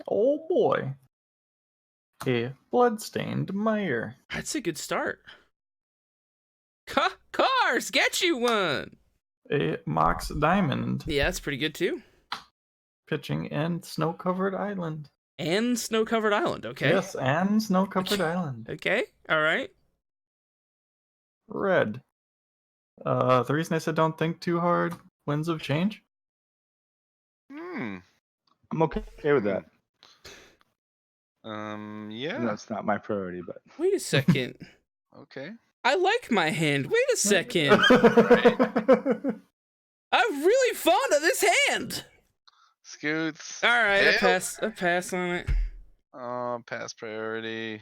Oh boy. A bloodstained mire. That's a good start. Cars, get you one. A Mox Diamond. Yeah, that's pretty good too. Pitching in Snow-Covered Island. And Snow-Covered Island, okay. Yes, and Snow-Covered Island. Okay, all right. Red. The reason I said don't think too hard, Winds of Change. Hmm. I'm okay with that. Yeah. That's not my priority, but Wait a second. Okay. I like my hand. Wait a second. I'm really fond of this hand. Scoots. All right, Hail. I pass on it. Pass priority.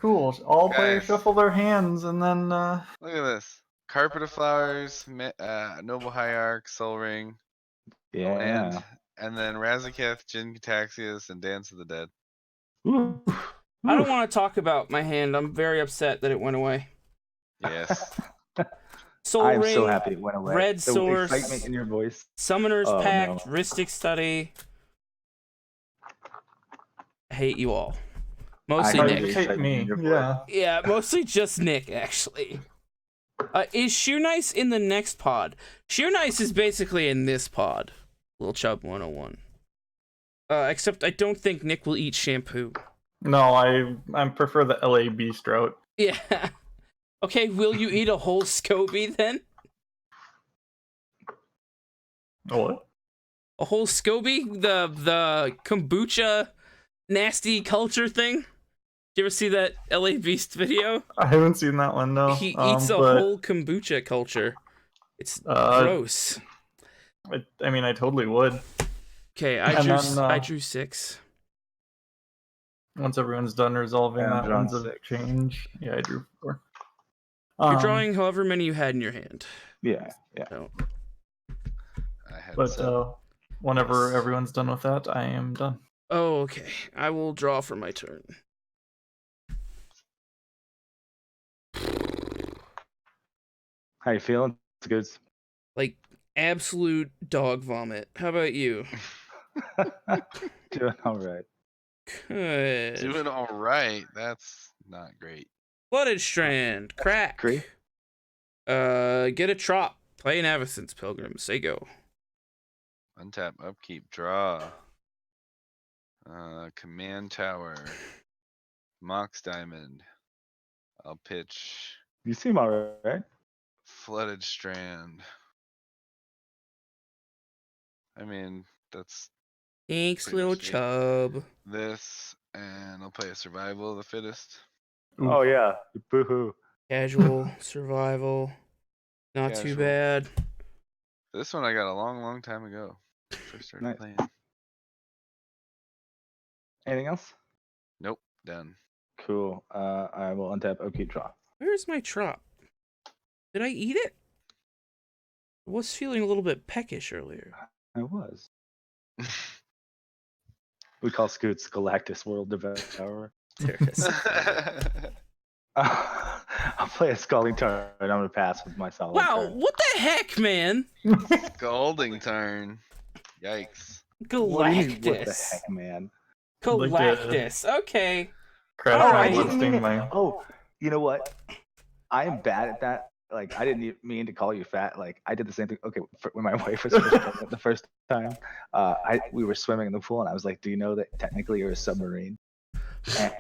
Cool. All players Guys. shuffle their hands and then Look at this. Carpet of Flowers, Noble Hierarch, Soul Ring, yeah. and then Razakats, Jin Cataxius, and Dance of the Dead. Ooh. I don't want to talk about my hand. I'm very upset that it went away. Yes. Soul I'm Ring, so happy it went away. Red The Source, excitement in your voice. Summoner's Oh, Pact, no. Rhystic Study. I hate you all. Mostly I Nick. hate Nick. Hate me. your voice. Yeah. Yeah, mostly just Nick, actually. Is Shoe Nice in the next pod? Shoe Nice is basically in this pod. Little Chub 101. Except I don't think Nick will eat shampoo. No, I prefer the LA Beast route. Yeah. Okay, will you eat a whole SCOBY then? What? A whole SCOBY? The kombucha nasty culture thing? Did you ever see that LA Beast video? I haven't seen that one, no. He eats a but, whole kombucha culture. It's gross. I mean, I totally would. Okay, And then, I drew 6. Once everyone's done resolving Yeah, I'm that drawing one's of 6. change. Yeah, I drew 4. You're drawing however many you had in your hand. Yeah. So, I had But 7. whenever everyone's done with that, I am done. oh, okay. I will draw for my turn. How you feeling? It's good. Like, absolute dog vomit. How about you? Doing all right. Good. Doing all right. That's not great. Flooded Strand. Crack. Agree. Get a trop. Play an Avacyn's Pilgrim. Say go. Untap, upkeep, draw. Command Tower. Mox Diamond. I'll pitch You seem all right. Flooded Strand. I mean, that's Thanks, Pretty little much it. chub. this, and I'll play a Survival of the Fittest. Oof. Oh yeah. Boo-hoo. Casual. Survival. Not too Casual. bad. This one I got a long time ago. First started Nice. playing. Anything else? Nope, done. Cool. I will untap upkeep draw. Where's my trop? Did I eat it? I was feeling a little bit peckish earlier. I was. We call Scoots Galactus World Devourer. There it is. I'll play a Scalding Turn. I'm gonna pass with my solid Wow, turn. what the heck, man? Scalding Turn. Yikes. What do you mean, what the Galactus. heck, man? Galactus. Okay. Crash Oh, my I didn't bloodstained mire. Oh, you know what? I am bad at that. Like, I didn't mean to call you fat. Like, I did the same thing. Okay, when my wife was first pregnant the first time, we were swimming in the pool, and I was like, "Do you know that technically you're a submarine?"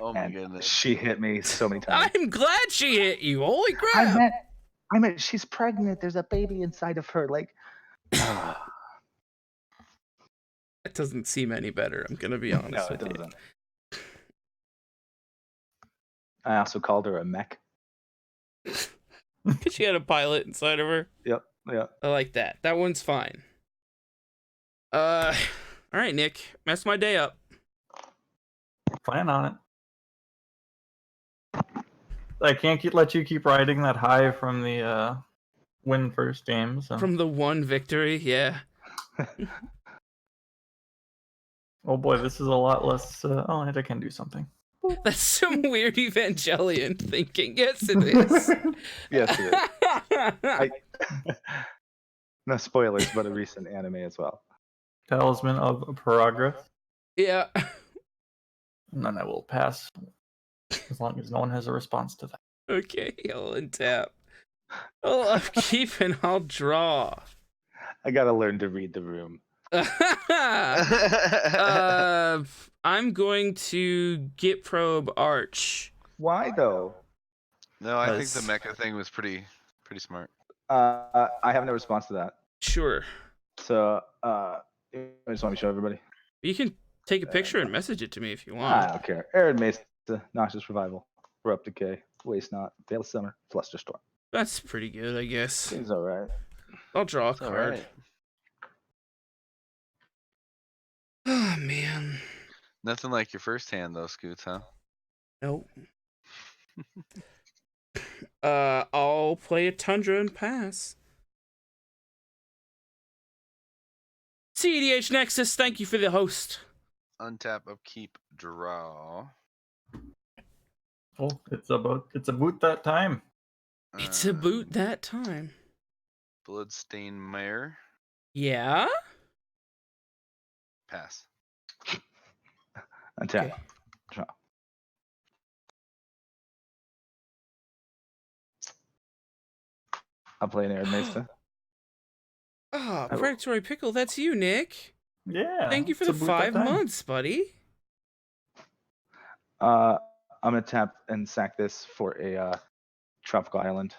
Oh my And goodness. she hit me so many times. I'm glad she hit you. Holy crap. I meant she's pregnant. There's a baby inside of her. Like, That doesn't seem any better. I'm gonna be honest no, it with you. doesn't. I also called her a mech. Because she had a pilot inside of her. Yep. I like that. That one's fine. All right, Nick. Mess my day up. Plan on it. I can't let you keep riding that high from the win first game. So. From the one victory, yeah. Oh boy, this is a lot less. Oh, I can do something. That's some weird Evangelion thinking. Yes, it is. Yes, it is. No spoilers, but a recent anime as well. Talisman of Progress. Yeah. And then I will pass as long as no one has a response to that. Okay, I'll untap. I'll upkeep and I'll draw. I gotta learn to read the room. I'm going to Git Probe Arch. Why though? No, I think the Nice. mecha thing was pretty smart. I have no response to that. Sure. So I just want to show everybody. You can take a picture and message it to me if you I want. don't care. Arid Mesa, Noxious Revival, Corrupt Decay, Waste Not, Veil of Summer, Fluster Storm. That's pretty good, I guess. Seems alright. I'll draw a It's all card. right. Oh, man. Nothing like your first hand though, Scoots, huh? Nope. I'll play a Tundra and pass. CEDH Nexus, thank you for the host. Untap, upkeep, draw. Oh, it's a boot that time. It's a boot that time. Bloodstained Mare. Yeah? Pass. Untap. Okay. Draw. I'll play an Arid Mesa. Ah, Predatory Pickle, that's you, Nick. Yeah. Thank you for it's a the boot that 5 time. months, buddy. I'm gonna tap and sack this for a tropical island.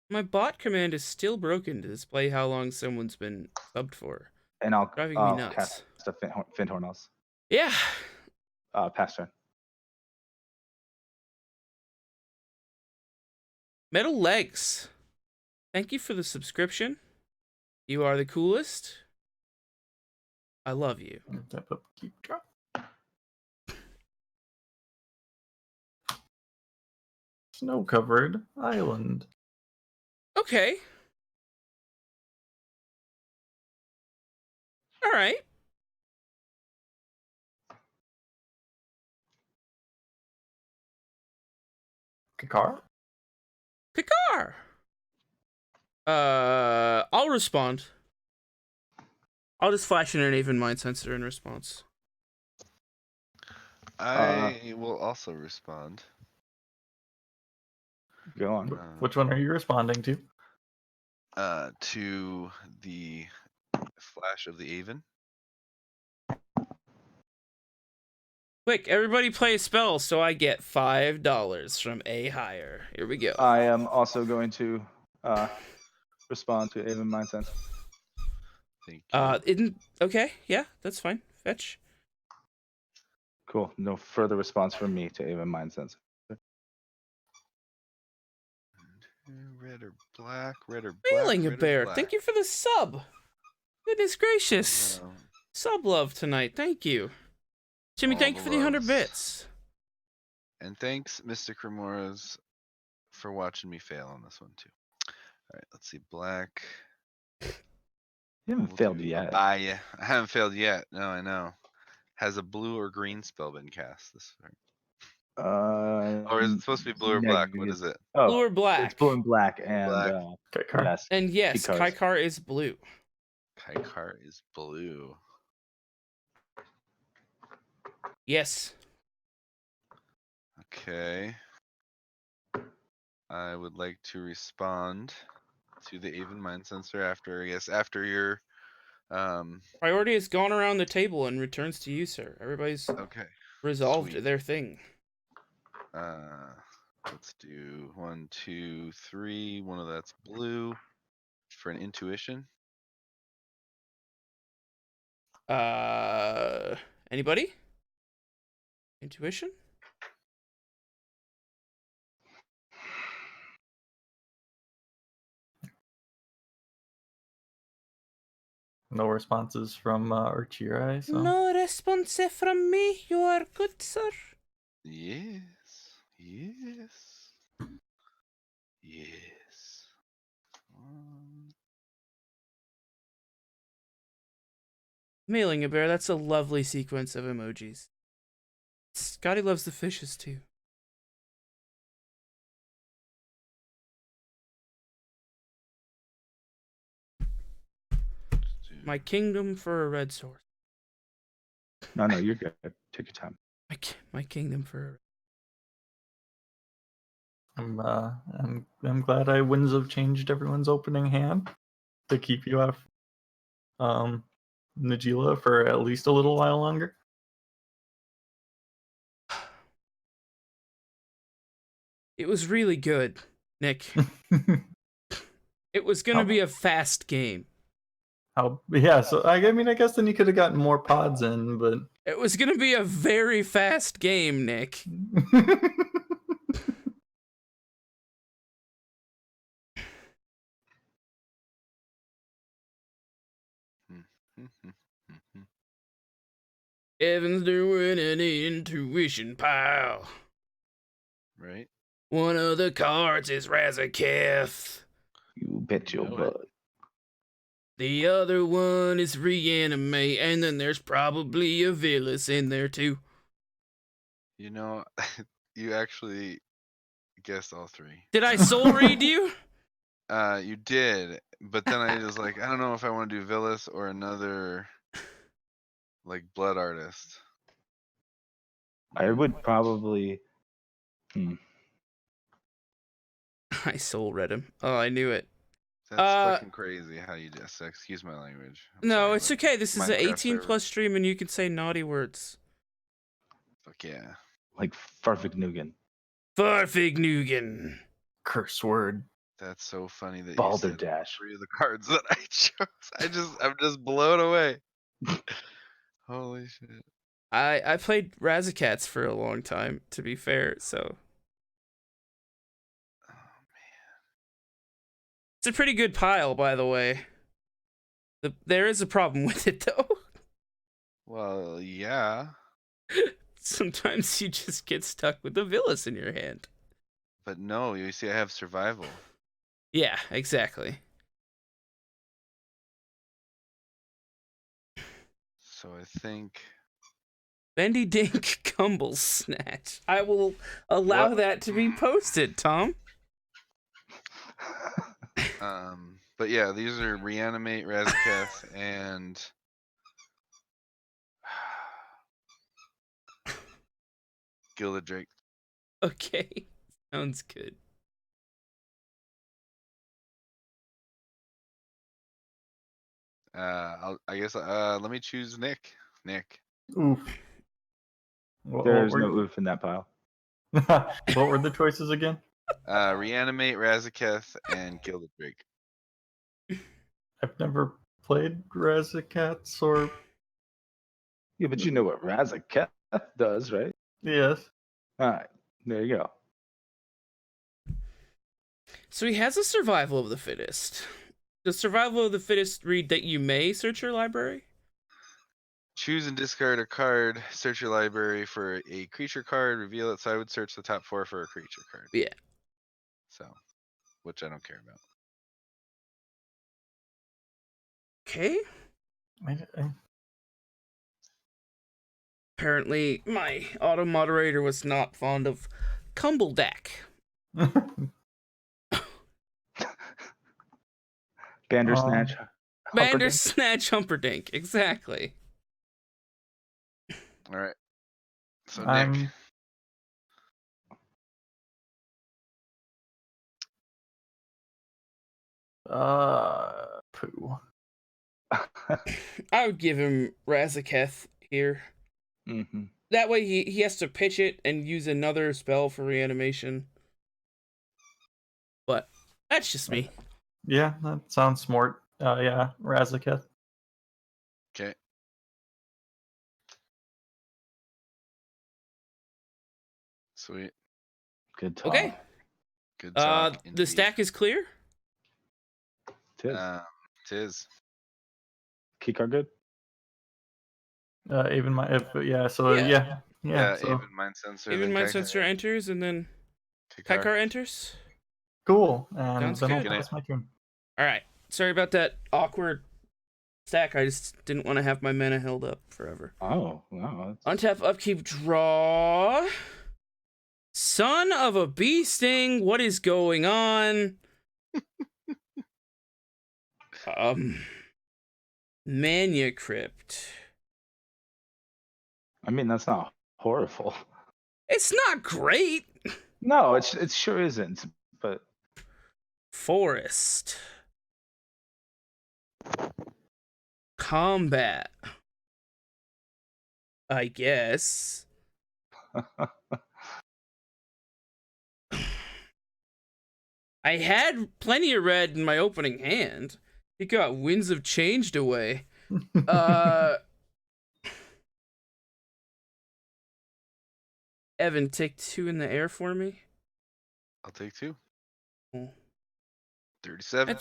My bot command is still broken to display how long someone's been subbed for. And I'll Driving me nuts. cast a Finhornals. Yeah. Pass turn. Metal Legs, thank you for the subscription. You are the coolest. I love you. Untap, upkeep, draw. Snow-covered island. Okay. All right. Kykar? Kykar. I'll respond. I'll just flash in an even mind sensor in response. I will also respond. Go on. Which one are you responding to? To the Flash of the Aven. Quick, everybody play a spell so I get $5 from A Higher. Here we go. I am also going to respond to Aven Mind Sense. Thank you. Okay, yeah, that's fine. Fetch. Cool. No further response from me to Aven Mind Sense. Red or black, red or black. Feeling a red or bear. black. Thank you for the sub. Goodness gracious. No. Sub love tonight. Thank you. Jimmy, All thank the you for the 100 loves. bits. And thanks, Mr. Cremoras, for watching me fail on this one too. All right, let's see. Black. You haven't failed yet. I haven't failed yet. No, I know. Has a blue or green spell been cast this turn? Or is it supposed to be blue or black? What is it? Oh, Blue or black? it's blue and black, and Black. Kykar. yes. And yes, Kykars. Kykar is blue. Kykar is blue. Yes. Okay. I would like to respond to the Aven Mind Sensor after, I guess, after your Priority has gone around the table and returns to you, sir. Everybody's okay. resolved Sweet. their thing. Let's do 1, 2, 3. One of that's blue for an intuition. Anybody? Intuition? No responses from Archie or I, so. No response from me. You are good, sir. Yes. Yes. Yes. Mailing a bear, that's a lovely sequence of emojis. Scotty loves the fishes too. My kingdom for a red sword. No, you're good. Take your time. My kingdom for. I'm glad winds have changed everyone's opening hand to keep you out of Najeela for at least a little while longer. It was really good, Nick. It was gonna be a fast game. Yeah, so I mean, I guess then you could have gotten more pods in, but It was gonna be a very fast game, Nick. Evan's doing an intuition pile. Right? One of the cards is Razakats. You bet your butt. The other one is Reanimate, and then there's probably a Vial in there too. You know, you actually guessed all three. Did I soul read you? You did, but then I was like, I don't know if I want to do Villas or another like blood artist. I would probably. I soul read him. Oh, I knew it. That's fucking crazy how you just, excuse my language. I'm No, sorry, it's but okay. This is an Minecraft 18 plus stream and you can say naughty words. Fuck yeah. Like Farfignugan. Farfignugan. curse word. That's so funny that you Balderdash. said 3 of the cards that I chose. I'm just blown away. Holy shit. I played Razakats for a long time, to be fair, so. Oh man. It's a pretty good pile, by the way. There is a problem with it, though. Well, yeah. Sometimes you just get stuck with the Vial in your hand. But no, you see, I have survival. Yeah, exactly. So I think. Bendy Dink Cumble Snatch. I will allow that to be posted, Tom. But yeah, these are Reanimate, Razakats, and Gilded Drake. Okay, sounds good. I guess let me choose Nick. Nick. Oof. There's no oof in that pile. What were the choices again? Reanimate, Razakats, and Gilded Drake. I've never played Razakats or. Yeah, but you know what Razakat does, right? Yes. All right, there you go. So he has a survival of the fittest. Does survival of the fittest read that you may search your library? Choose and discard a card. Search your library for a creature card. Reveal it. So I would search the top 4 for a creature card. Yeah. So, which I don't care about. Okay. Apparently, my auto moderator was not fond of Cumbledack. Bandersnatch. Bandersnatch Humperdinck, exactly. All right. So Nick. Poo. I would give him Razaketh here. Mm-hmm. That way he has to pitch it and use another spell for reanimation. But that's just me. Yeah, that sounds smart. Yeah, Razaketh. Okay. Sweet. Good talk. Okay. Good talk. The stack is clear? Tis. Kykar good? Even my so Yeah. so Even Mind Sensor. Even then Mind Kykar. Sensor enters and then Kykar enters. cool. And Sounds then good. it's my turn. Alright. Sorry about that awkward stack. I just didn't want to have my mana held up forever. Oh, wow. Untap, upkeep, draw. Son of a bee sting, what is going on? Mania Crypt. I mean, that's not horrible. It's not great. No, it sure isn't. But Forest. Combat. I guess. I had plenty of red in my opening hand. He got Winds of Changed away. Evan, take 2 in the air for me. I'll take 2. Cool. 37.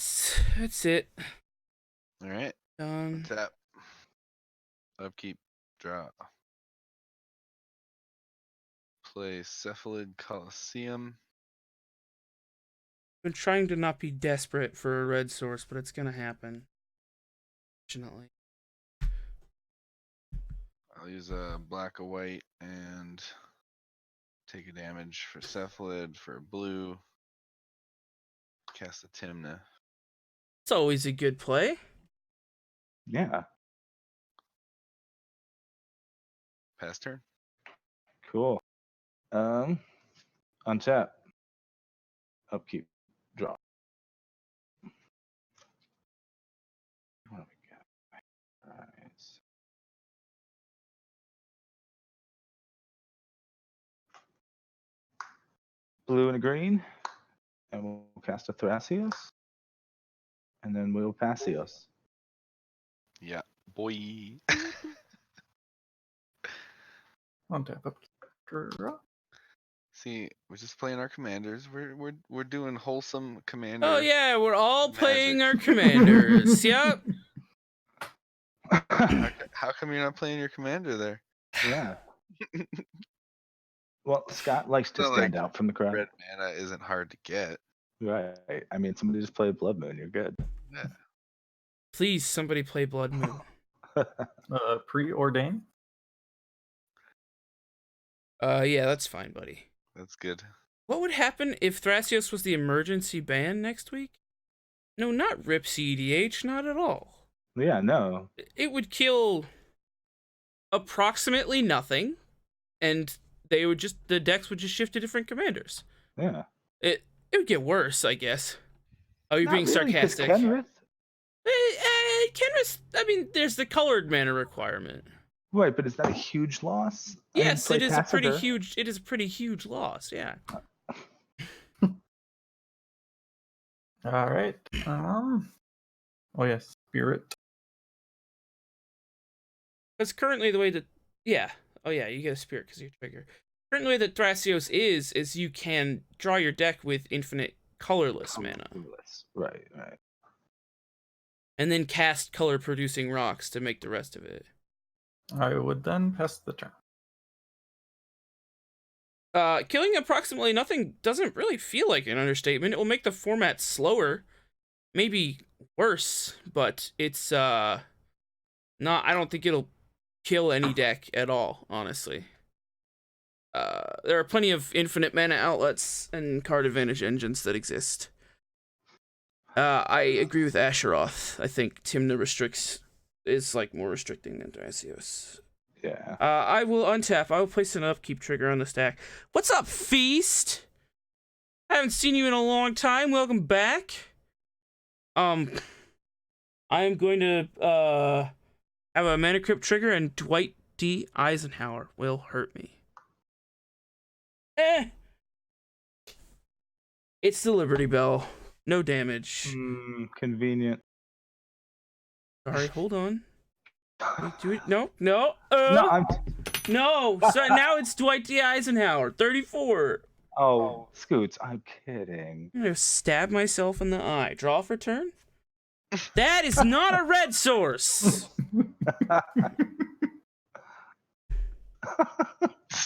That's it. All right. Done. Tap. Upkeep. Draw. Play Cephalid Coliseum. Been trying to not be desperate for a red source, but it's gonna happen. Fortunately. I'll use a black, a white, and take a damage for Cephalid for blue. Cast a Timna. It's always a good play. yeah, Pass turn. cool. Untap. Upkeep. Draw. What do we got? Alright. Blue and a green. And we'll cast a Thrasios. And then we'll Passios. Yeah, boy. Untap, upkeep, draw. See, we're just playing our commanders. We're doing wholesome commander. Oh yeah, we're all Magic. playing our commanders. Yep. How come you're not playing your commander there? Yeah. Well, Scott likes to Not stand like out from the crowd. Red mana isn't hard to get. Right. I mean, somebody just play Blood Moon. You're good. Yeah. Please, somebody play Blood Moon. Preordain. Yeah, that's fine, buddy. That's good. What would happen if Thrasios was the emergency ban next week? No, not rip CEDH, not at all. Yeah, no. It would kill approximately nothing, and the decks would just shift to different commanders. Yeah. It would get worse, I guess. Oh, you're Not being really, 'cause sarcastic. Kenrith? Kenrith, I mean, there's the colored mana requirement. Right, but is that a huge loss? Yes, it is a pretty Pacifier. huge. It is a pretty huge loss. Yeah. All right. Oh yes, spirit. Because currently the way that, yeah, oh yeah, you get a spirit because you're trigger. Currently, the way that Thrasios is you can draw your deck with infinite colorless mana, Right. and then cast color producing rocks to make the rest of it. I would then pass the turn. Killing approximately nothing doesn't really feel like an understatement. It will make the format slower, maybe worse, but it's not. I don't think it'll kill any deck at all, honestly. There are plenty of infinite mana outlets and card advantage engines that exist. I agree with Asheroth. I think Timna is like more restricting than Thrasios. Yeah. I will untap. I will place an upkeep trigger on the stack. What's up, Feast? I haven't seen you in a long time. Welcome back. I am going to have a mana crypt trigger, and Dwight D. Eisenhower will hurt me. It's the Liberty Bell. No damage. Convenient. Sorry, hold on. Wait, do it. No. No, I'm. No. So now it's Dwight D. Eisenhower, 34. Oh, Scoots, I'm kidding. I'm gonna stab myself in the eye. Draw for turn? That is not a red source!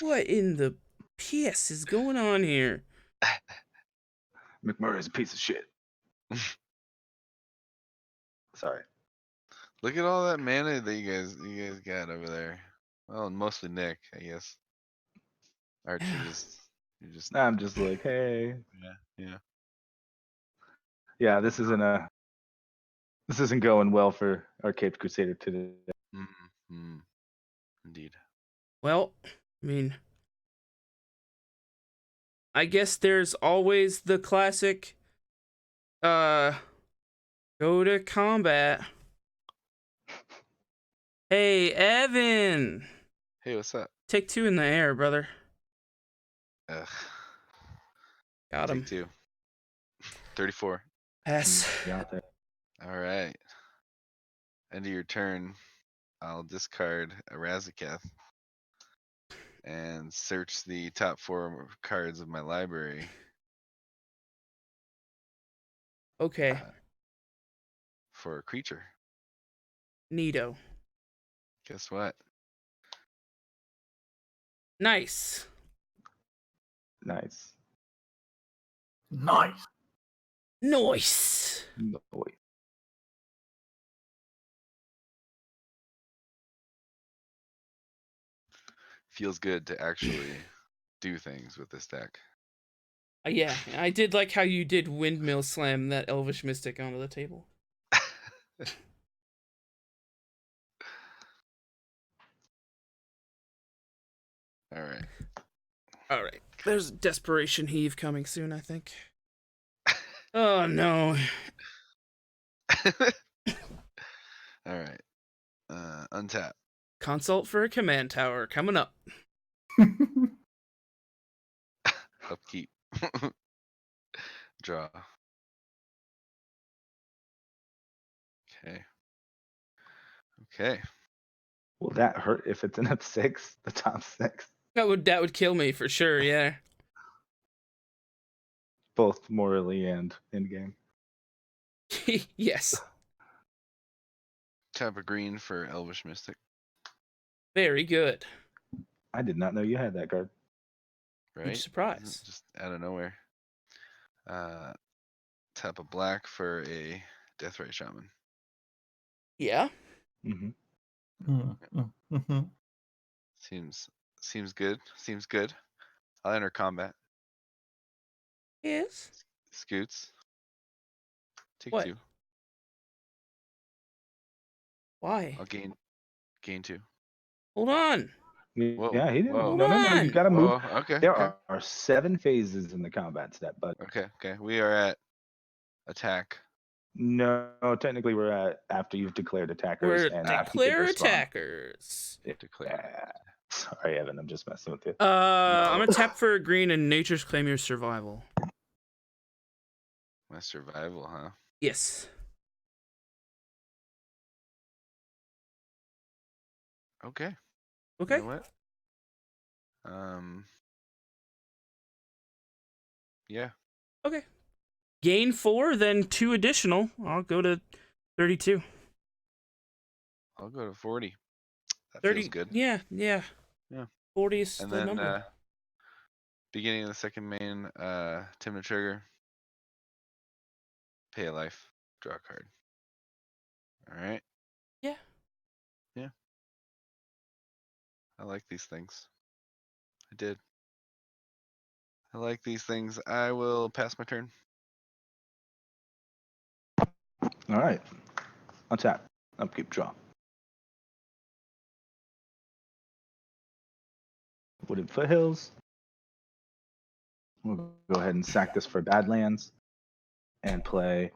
What in the PS is going on here? McMurray's a piece of shit. Sorry. Look at all that mana that you guys got over there. Well, mostly Nick, I guess. Archie you're just. I'm just like, hey. Yeah. Yeah, this isn't going well for our Caped Crusader today. Mm-hmm. Indeed. Well, I mean, I guess there's always the classic, go to combat. Hey, Evan! Hey, what's up? Take 2 in the air, brother. Ugh. Got Take him. 2. 34. Pass. Got there. All right. End of your turn. I'll discard a Razakats and search the top 4 cards of my library Okay. for a creature. Neato. Guess what? Nice. Nice. Nice. Nice. Boy. Feels good to actually do things with this deck. Yeah, I did like how you did windmill slam that Elvish Mystic onto the table. All right. All right. There's a Desperation Heave coming soon, I think. Oh, no. All right. Untap. Consult for a command tower coming up. Upkeep. Draw. Okay. Okay. Will that hurt if it's in a 6, the top 6? That would kill me for sure, yeah. Both morally and in game. Yes. Tap a green for Elvish Mystic. Very good. I did not know you had that card. Right? Huge surprise. Just out of nowhere. Tap a black for a Deathray Shaman. Yeah. Mm-hmm. Mm-hmm. Seems good. Seems good. I'll enter combat. Yes. Scoots. Take What? 2. Why? I'll gain 2. Hold on. Whoa. Yeah, he didn't. Whoa. Hold No, you on. gotta move. Whoa. Okay. There Okay. are 7 phases in the combat step, but Okay. We are at attack. no, technically we're at after you've declared attackers We're and declare respond. attackers. Declare. Yeah. Sorry, Evan, I'm just messing with you. I'm gonna tap for a green and Nature's Claim your survival. My survival, huh? Yes. Okay. Okay. You know what? Yeah. Okay. Gain 4, then 2 additional. I'll go to 32. I'll go to 40. That 30. feels good. Yeah. Yeah. 40 is And the then number. beginning of the second main, Timna Trigger. Pay a life. Draw a card. Alright. Yeah. Yeah. I like these things. I did. I like these things. I will pass my turn. All right. Untap. Upkeep, draw. Wooded Foothills. We'll go ahead and sack this for Badlands and play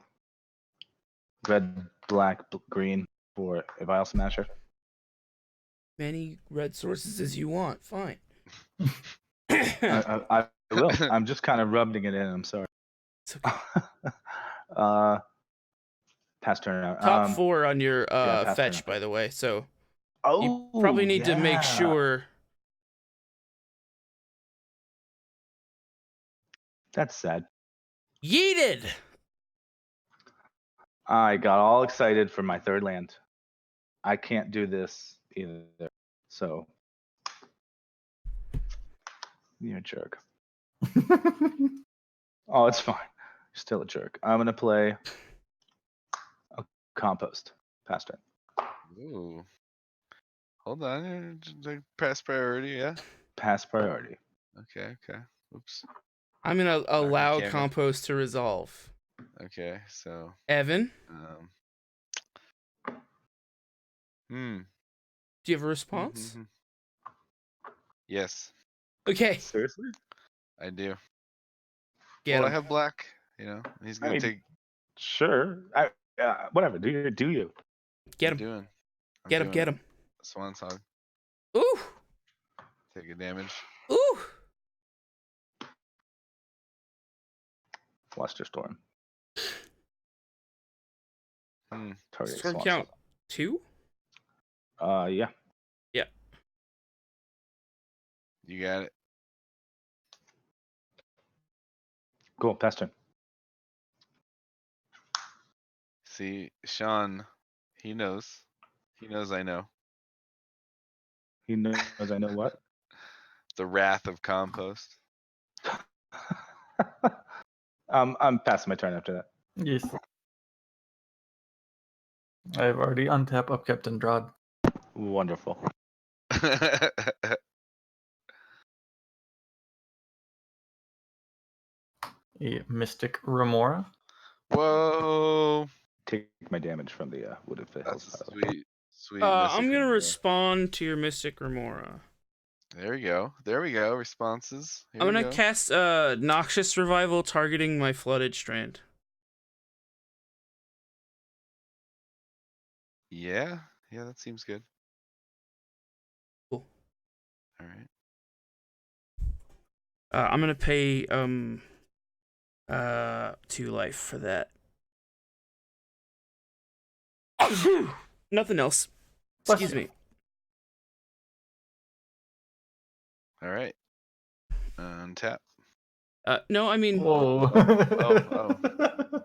red, black, green for a Vial Smasher. Many red sources as you want. Fine. I will. I'm just kind of rubbing it in. I'm sorry. It's okay. Pass turn. Top 4 on your pass fetch, turn. by the way. So Oh, you probably need to make yeah. sure. That's sad. Yeeted. I got all excited for my 3rd land. I can't do this either. So you're a jerk. Oh, it's fine. You're still a jerk. I'm gonna play a compost. Pass turn. Ooh. Hold on. Like pass priority, yeah? Pass priority. Okay. Oops. I'm gonna Sorry, allow Cameron. compost to resolve. Okay, so Evan, hmm. do you have a response? Yes, Okay, Seriously? I do. get Well, I him. have black. You know, he's I gonna mean, take. Sure. Whatever. Do you? Get I'm him. doing. I'm Get him. doing Get him. Swan Song. Ooh. Take a damage. Ooh. Flusterstorm. Target Storm Swan count 2? Song. Yeah. Yeah. You got it. Cool. Pass turn. See, Sean, he knows. He knows I know. He knows I know what. The wrath of compost. I'm passing my turn after that. Yes. I've already untapped, upkept, and drawed. Wonderful. A Mystic Remora. Whoa. Take my damage from the Wooded Fistles. That's a sweet, sweet I'm mystic gonna Remora. respond to your Mystic Remora. There we go. There we go. Responses. Here I'm we gonna go. cast Noxious Revival targeting my Flooded Strand. Yeah. Yeah, that seems good. Cool. All right. I'm gonna pay 2 life for that. Nothing else. Bless Excuse you. me. All right. Untap. No, I mean Whoa.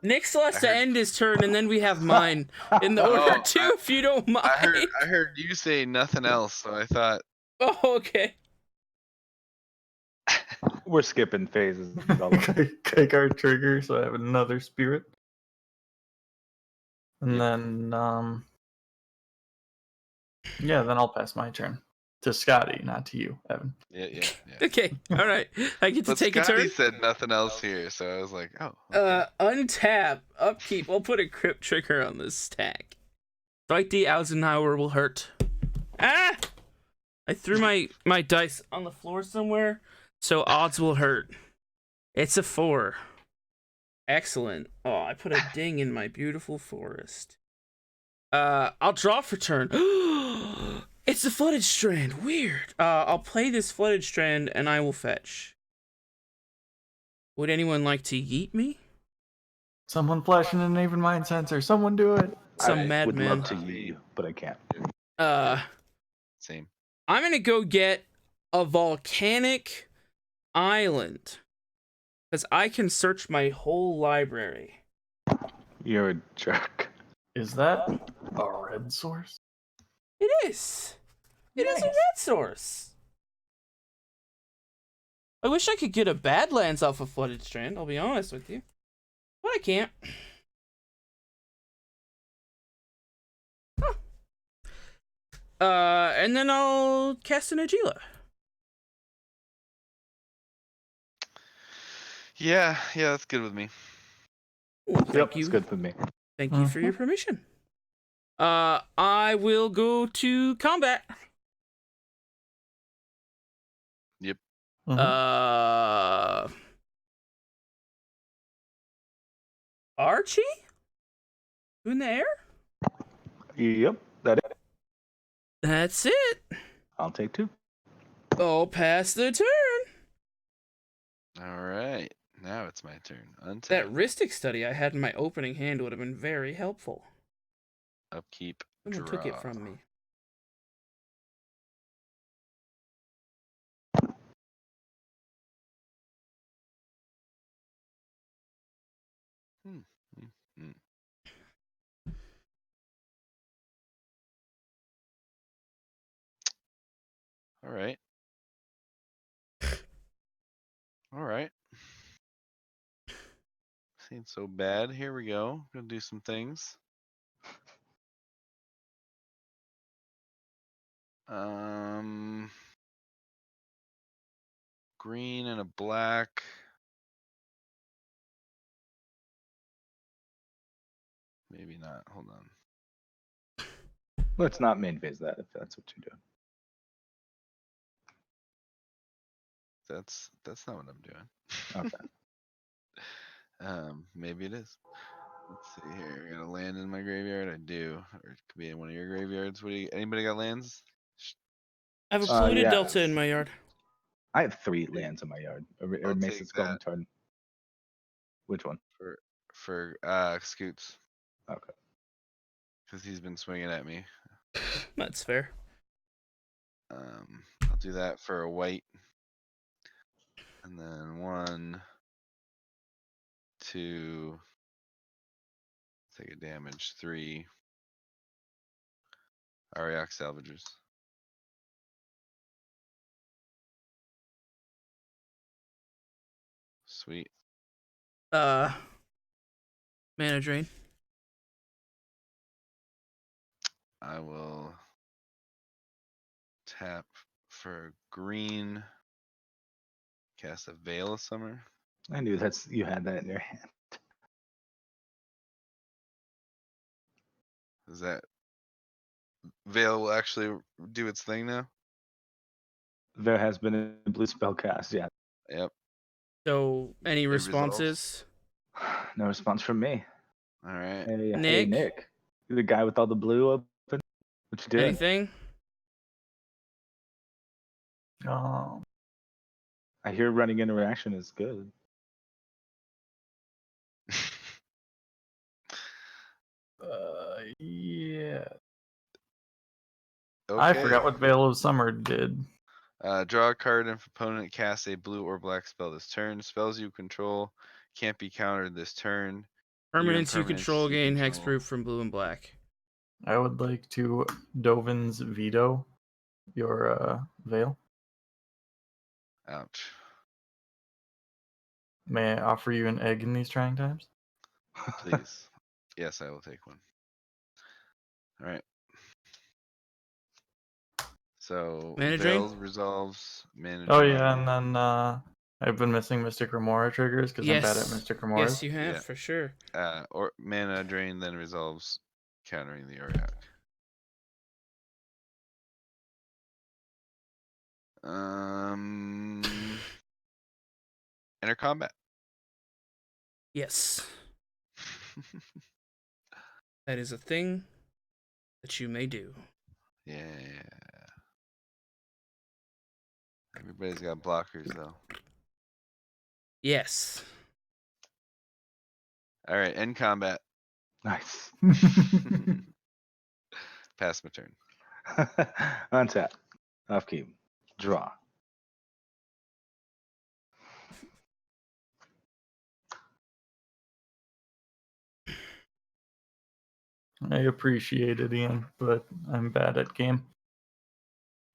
Nick still has I to heard- end his turn, and then we have mine in the order Oh, too, if you don't mind. I heard you say nothing else, so I thought. Oh, okay. We're skipping phases. Kykar trigger, so I have another spirit. And Yep. then, yeah, then I'll pass my turn to Scotty, not to you, Evan. Yeah. Okay. All right. I get to But take a Scotty turn. said nothing else here, so I was like, oh. Okay. Untap, upkeep. I'll put a crypt trigger on this stack. Dwight D. Eisenhower will hurt. Ah! I threw my dice on the floor somewhere, so odds will hurt. It's a 4. Excellent. Oh, I put a ding in my beautiful forest. I'll draw for turn. It's the Flooded Strand. Weird. I'll play this Flooded Strand, and I will fetch. Would anyone like to yeet me? Someone flashing an Aven Mind Sensor. Someone do it. Some I would madman. love to eat you, but I can't. Same. I'm gonna go get a volcanic island, because I can search my whole library. You're a jerk. Is that a red source? It is. It is a red source. I wish I could get a Badlands off of Flooded Strand, I'll be honest with you. But I can't. Huh. And then I'll cast an Najeela. Yeah, that's good with me. Ooh, thank Yep, you. it's good for me. Thank you for your permission. I will go to combat. Yep. Archie? You in the air? Yep, That's it. I'll take 2. I'll pass the turn. All right. Now it's my turn. Untap. That Ristic study I had in my opening hand would have been very helpful. Upkeep. Someone Draw. took it from me. All right. All right. Ain't so bad. Here we go. Gonna do some things. Green and a black. Maybe not. Hold on. Let's not main phase that if that's what you're doing. That's not what I'm doing. Okay. Maybe it is. Let's see here. I got a land in my graveyard. I do, or it could be in one of your graveyards. What do you? Anybody got lands? I have a polluted yeah. delta in my yard. I have 3 lands in my yard. I'll It makes take its golden that. turn. Which one? For Scoots, Okay. because he's been swinging at me. That's fair. I'll do that for a white, and then 1, 2. Take a damage. 3. Ariok Salvagers. Sweet. Mana drain. I will tap for green. Cast a Veil of Summer. I knew you had that in your hand. Is that Veil will actually do its thing now? There has been a blue spell cast, yeah. Yep. So, any It resolves. responses? No response from me. All right. Hey, Nick? Nick. You the guy with all the blue open? What you doing? Anything? I hear running interaction is good. Yeah. Okay. I forgot what Veil of Summer did. Draw a card if opponent casts a blue or black spell this turn. Spells you control can't be countered this turn. Permanents you control you gain control. hexproof from blue and black. I would like to Dovin's veto your Veil. Ouch. May I offer you an egg in these trying times? Please. Yes, I will take one. All right. So Mana Veil drain? resolves. Mana Oh drain. yeah, and then I've been missing Mystic Remora triggers because I'm bad at Mystic Remoras. Yes, you have, Yeah. for sure. Or mana drain then resolves, countering the Oriok. Enter combat. Yes. That is a thing that you may do. Yeah. Everybody's got blockers though. Yes. All right, end combat. Nice. Pass my turn. Untap. Upkeep. Draw. I appreciate it, Ian, but I'm bad at game.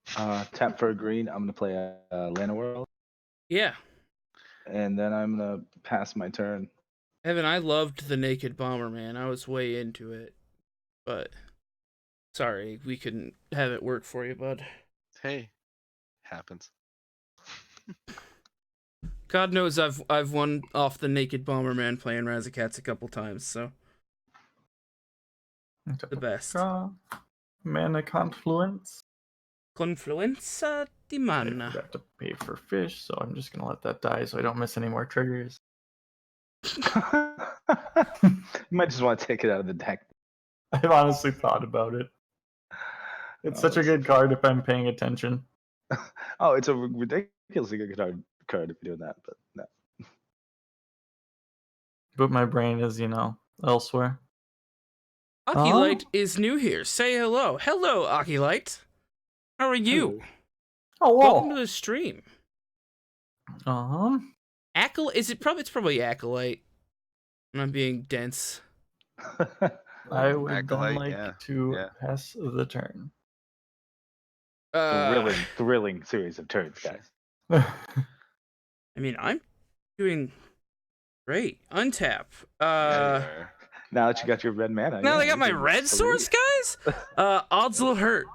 Tap for a green. I'm gonna play a Lana World, Yeah. and then I'm gonna pass my turn. Evan, I loved the Naked Bomber, man. I was way into it. But sorry, we couldn't have it work for you, bud. Hey, happens. God knows I've won off the Naked Bomber, man, playing Razakats a couple times, so the best. Draw. Mana Confluence. Confluenza di I mana. forgot to pay for fish, so I'm just gonna let that die so I don't miss any more triggers. You might just want to take it out of the deck. I've honestly thought about it. It's such a good card if I'm paying attention. Oh, it's a ridiculously good card if you're doing that, but no. But my brain is, elsewhere. Akilight is new here. Say hello. Hello, Akilight. How are you? Oh, Welcome to whoa. the stream. It's probably Acolyte. I'm being dense. I would Acolyte, then like to pass the turn. Thrilling series of turns, guys. I mean, I'm doing great. Untap. Now that you got your red mana. Now yeah, I got you my can red source, guys? Odds will hurt.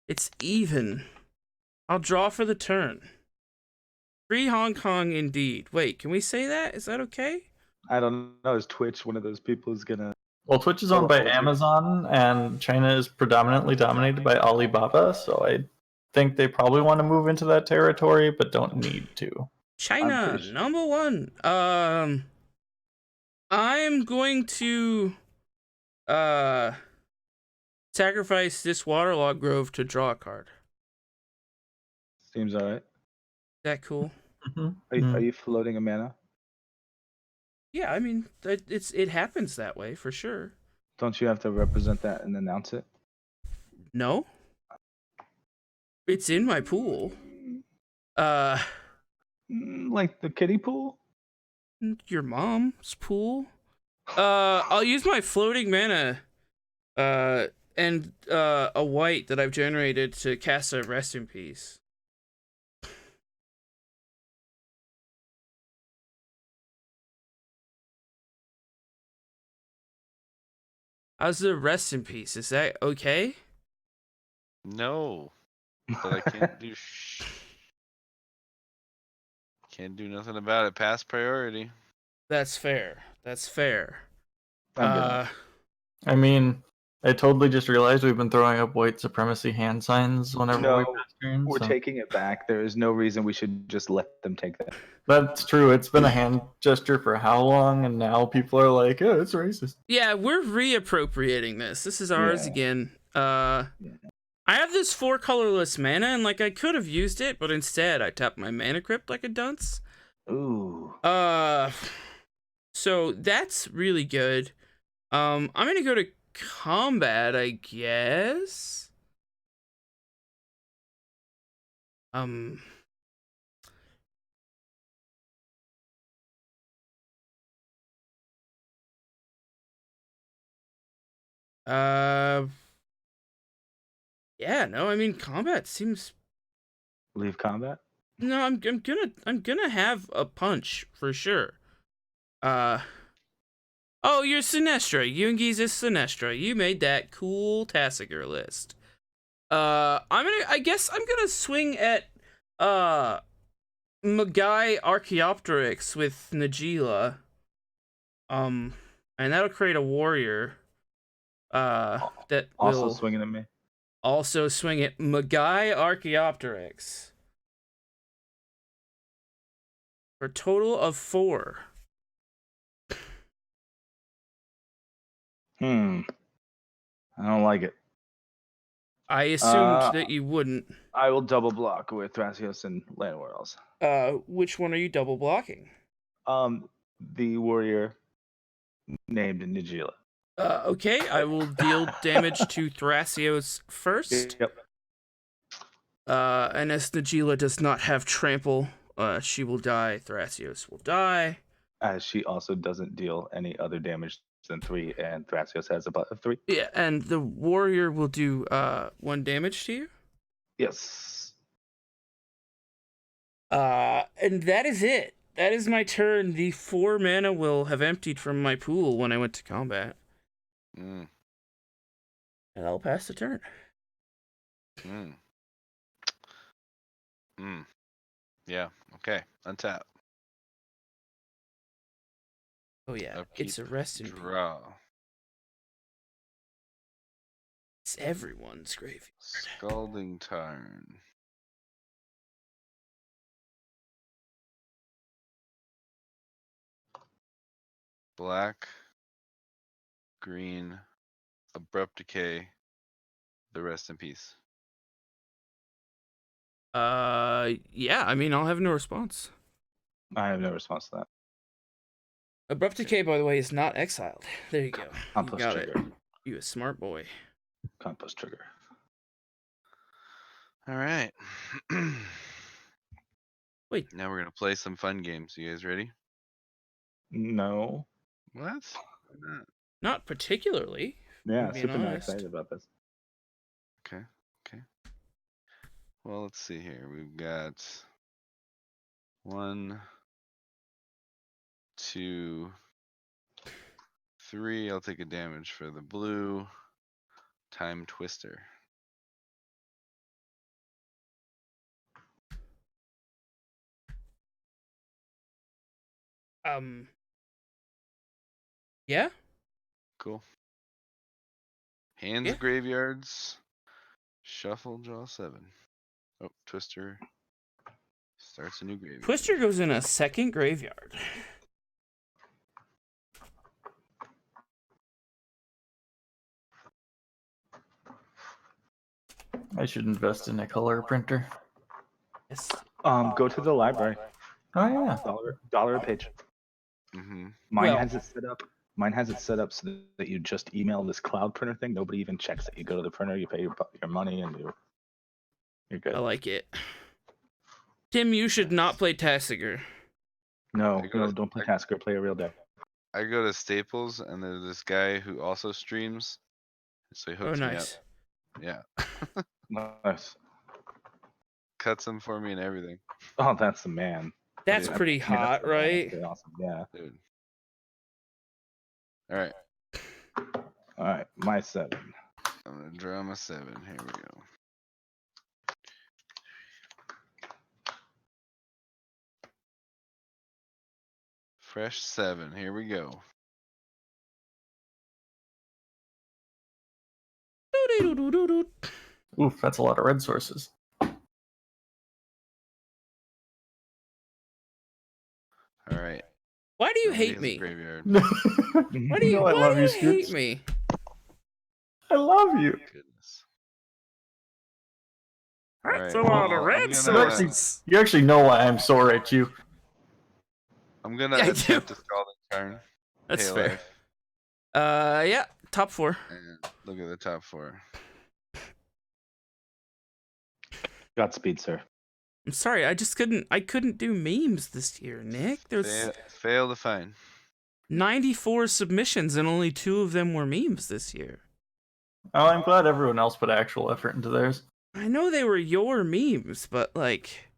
It's even. I'll draw for the turn. Free Hong Kong indeed. Wait, can we say that? Is that okay? I don't know. Is Twitch one of those people who's gonna? Well, Twitch is owned by Amazon, and China is predominantly dominated by Alibaba, so I think they probably want to move into that territory, but don't need to. China, pretty sure. number one. I'm going to sacrifice this waterlog grove to draw a card. Seems alright. Is that cool? Mm-hmm. Are you floating a mana? Yeah, I mean, it happens that way for sure. Don't you have to represent that and announce it? No, it's in my pool. Like the kiddie pool? Your mom's pool. I'll use my floating mana, and a white that I've generated to cast a Rest in Peace. How's the Rest in Peace? Is that okay? No, but I can't do can't do nothing about it. Past priority. That's fair. That's fair. I'm getting it. I mean, I totally just realized we've been throwing up white supremacy hand signs whenever we No, pass turns. we're So. taking it back. There is no reason we should just let them take that. That's true. It's been a hand gesture for how long, and now people are like, "Oh, it's racist." Yeah, we're reappropriating this. This is ours Yeah. again. I have this 4 colorless mana, and like I could have used it, but instead I tapped my mana crypt like a dunce. Ooh. So that's really good. I'm gonna go to combat, I guess. Yeah, no, I mean combat seems. Leave combat? No, I'm gonna have a punch for sure. Oh, you're Sinestra. Yungi's is Sinestra. You made that cool Tassiger list. I guess I'm gonna swing at Magai Archaeopteryx with Najeela. And that'll create a warrior. That Also will swinging at me. also swing at Magai Archaeopteryx. For a total of 4. I don't like it. I assumed that you wouldn't. I will double block with Thrasios and Land Worlds. Which one are you double blocking? The warrior named Najeela. Okay, I will deal damage to Thrasios first. Yep. And as Najeela does not have trample, she will die. Thrasios will die. As she also doesn't deal any other damage than 3, and Thrasios has about 3. Yeah, and the warrior will do 1 damage to you. Yes. And that is it. That is my turn. The 4 mana will have emptied from my pool when I went to combat. Mm. And I'll pass the turn. Yeah. Okay. Untap. Oh yeah, Upkeep, it's a rest in peace. Draw. It's everyone's graveyard. Scalding Tarn. Black. Green. Abrupt Decay. The Rest in Peace. Yeah, I mean, I'll have no response. I have no response to that. Abrupt Decay, by the way, is not exiled. There you go. Compost You got trigger. it. You a smart boy. Compost trigger. All right. Wait. Now we're gonna play some fun games. You guys ready? No. What? Why not? Not particularly. Yeah, Being super not honest. excited about this. Okay. Okay. Well, let's see here. We've got 1, 2, 3. I'll take a damage for the blue. Time Twister. Yeah? Cool. Hands Yeah. Graveyards. Shuffle, draw 7. Oh, Twister starts a new graveyard. Twister goes in a second graveyard. I should invest in a color printer. Yes. Go to the library. Oh yeah. Dollar a page. Mm-hmm. Mine Well- has it set up. Mine has it set up so that you just email this cloud printer thing. Nobody even checks it. You go to the printer, you pay your money, and you're good. I like it. Tim, you should not play Tassiger. No, I go no, to- don't play Tasker. Play a real deck. I go to Staples and there's this guy who also streams, so he Oh, hooks me up. nice. Yeah, Nice. cuts them for me and everything, Oh, that's the man. That's Yeah. pretty I mean, hot, that's right? pretty awesome. Yeah. dude. All right, All right, my 7. I'm gonna draw my 7. Here we go. Fresh 7. Here we go. Doo-doo-doo-doo-doo. Oof, that's a lot of red sources. All right. Why do you nobody hate has a me? Graveyard. Why do you, No, I why love do you, you hate Scoots. me? I love you. Goodness. That's Alright, a lot of well, red I'm gonna- sources. You actually know why I'm sore at you. I'm gonna Yeah, I attempt do. to Scald and Turn. That's Pay fair. life, Yeah, top 4. and look at the top 4. Godspeed, sir. I'm sorry, I couldn't do memes this year, Nick. There's Fail to find. 94 submissions and only 2 of them were memes this year. Oh, I'm glad everyone else put actual effort into theirs. I know they were your memes, but like,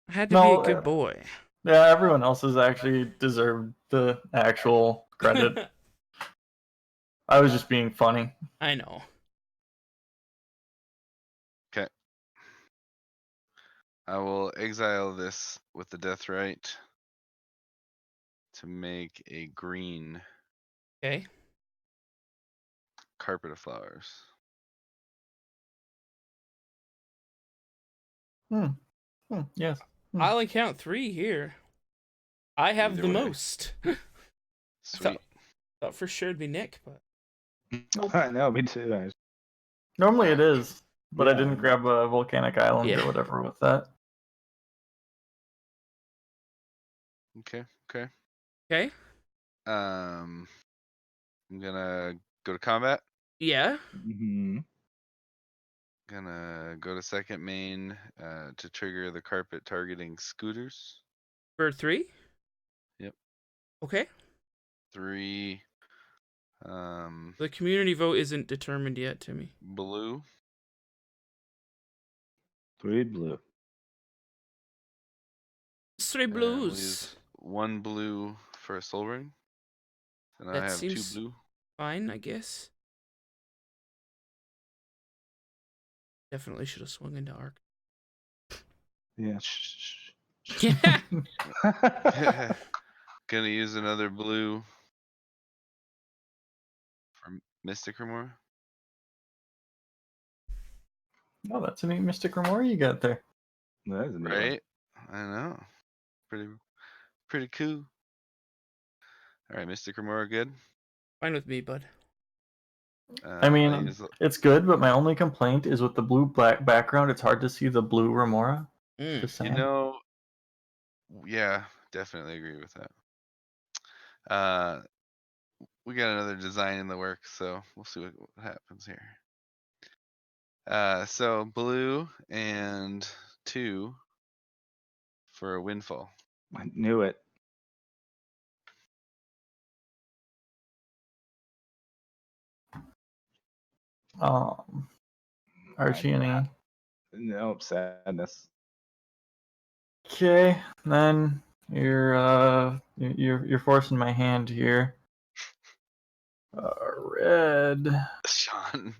I had to No, be a good boy. Yeah, everyone else has actually deserved the actual credit. I was just being funny. I know. Okay. I will exile this with the death right to make a green Okay. carpet of flowers. Yes. I only count 3 here. I have Either the way. most. Sweet. Thought for sure it'd be Nick, but I know, me too. Normally it is, but I Yeah. didn't grab a volcanic island Yeah. or whatever with that. Okay. Okay. okay. I'm gonna go to combat. Yeah. Mm-hmm. Gonna go to second main to trigger the carpet targeting scooters. For 3? Yep. Okay. 3 The community vote isn't determined yet, Timmy. blue. 3 blue. 3 and blues. leaves 1 blue for a soul ring. And I That have 2 seems- blue. Fine, I guess. Definitely should have swung into arc. Yeah. Yeah. Gonna use another blue for Mystic Remora. Oh, that's a neat Mystic Remora you got there. That is a neat one. Right? I know. Pretty cool. Alright, Mystic Remora good. Fine with me, bud. I mean, use it's good, but my only complaint is with the blue-black background, it's hard to see the blue Remora. Mm. Just you saying. know, yeah, definitely agree with that. We got another design in the works, so we'll see what happens here. So blue and 2 for a windfall. I knew it. Archie and E. Nope, sadness. Okay, then you're forcing my hand here. Red. Sean.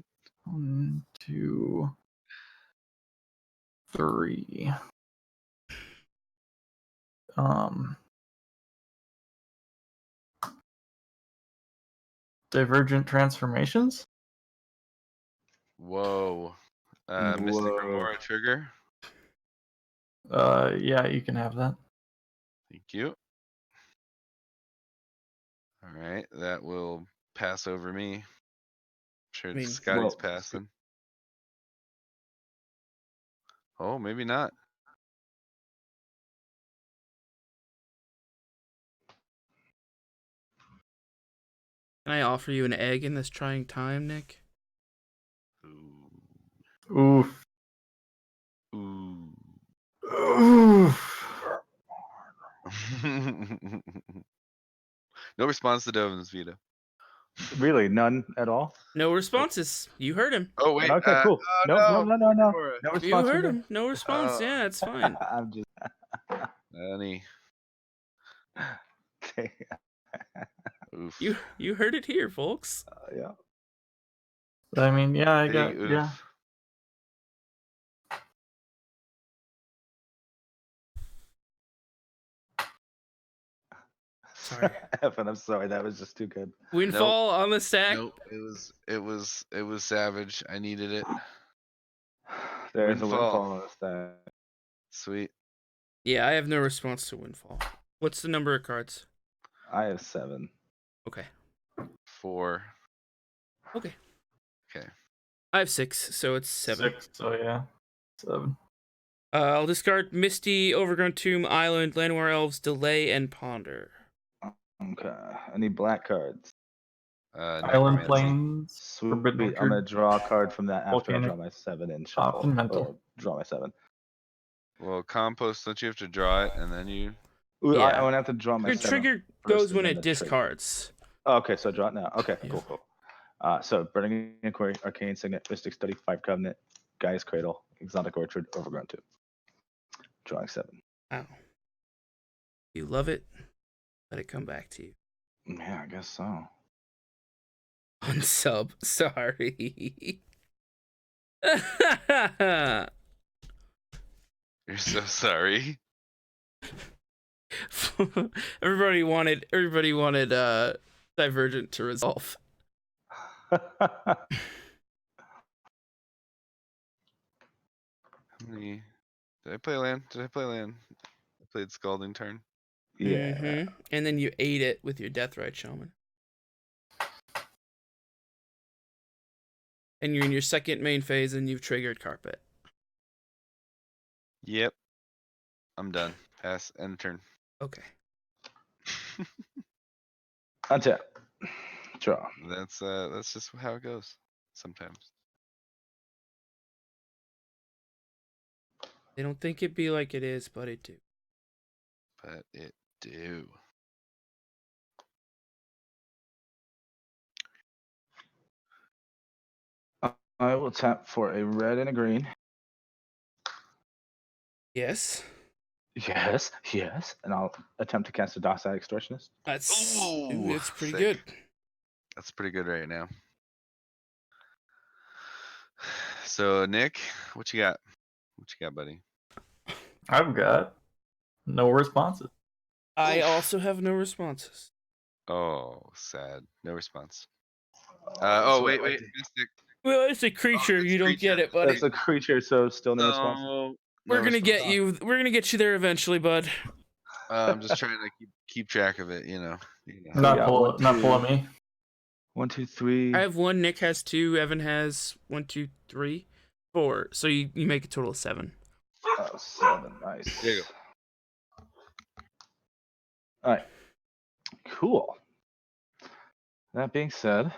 1, 2, 3. Divergent transformations. Whoa. Mystic Whoa. Remora trigger. Yeah, you can have that. Thank you. All right, that will pass over me. I'm sure I mean, Scotty's well, passing. Oh, maybe not. can I offer you an egg in this trying time, Nick? Ooh. Oof. Ooh. Oof. No response to Dovin's veto. Really, none at all. No responses. You heard him. Oh wait. Okay, cool. Oh No, no. no, no, no, no. Aurora. No You response from heard me. him. No response. Oh. Yeah, it's fine. I'm just. Honey. Oof. You heard it here, folks. Yeah. I mean, yeah, I Big got oof. yeah. Sorry. Evan, I'm sorry. That was just too good. Windfall on the stack. Nope. It was savage. I needed it. There's a Windfall. windfall on this thing. Sweet. Yeah, I have no response to Windfall. What's the number of cards? I have 7. Okay. 4. Okay. Okay. I have 6, so it's 7. 6, so yeah. 7. I'll discard Misty, Overgrown Tomb, Island, Llanowar Elves, Delay, and Ponder. Okay. I need black cards. Island Necromancy. Plains, Sweet. Forbidden I'm Orchard, gonna draw a card from that after I Volcanic, draw my 7 and shuffle. Opt and Mental. Or draw my 7. Well, compost. Don't you have to draw it and then you? Ooh, Yeah. I'm gonna have to draw my Your 7 trigger first goes and when then it the trigger. discards. Oh, okay, so I draw it now. Okay, Yeah. cool. So Burning Inquiry, Arcane Signet, Mystic Study, 5 Covenant, Gaia's Cradle, Exotic Orchard, Overgrown 2. Drawing 7. Ow. You love it. Let it come back to you. Yeah, I guess so. Unsub. Sorry. You're so sorry. everybody wanted Divergent to resolve. How many? Did I play land? I played Scalding Turn. Yeah. Mm-hmm. And then you ate it with your Deathrite Shaman. And you're in your second main phase and you've triggered Carpet. Yep. I'm done. Pass. End turn. Okay. Untap. Draw. That's just how it goes. Sometimes. They don't think it be like it is, but it do. But it do. I will tap for a red and a green. Yes. Yes, and I'll attempt to cast a Docile Extortionist. It's pretty Sick. good. That's pretty good right now. So Nick, what you got? What you got, buddy? I've got no responses. I Oof. also have no responses. Oh, sad. No response. So Wait. like- Mystic. Well, it's a creature. it's you don't creature. get it, buddy. That's a creature, so still no response. No. We're no gonna response. get you. We're gonna get you there eventually, bud. I'm just trying to keep track of it. You know. Not Yeah, full of me. 1, 2, 3. I have 1. Nick has 2. Evan has 1, 2, 3, 4. So you make a total of 7. Oh, 7. Nice. There you go. All right. Cool. That being said,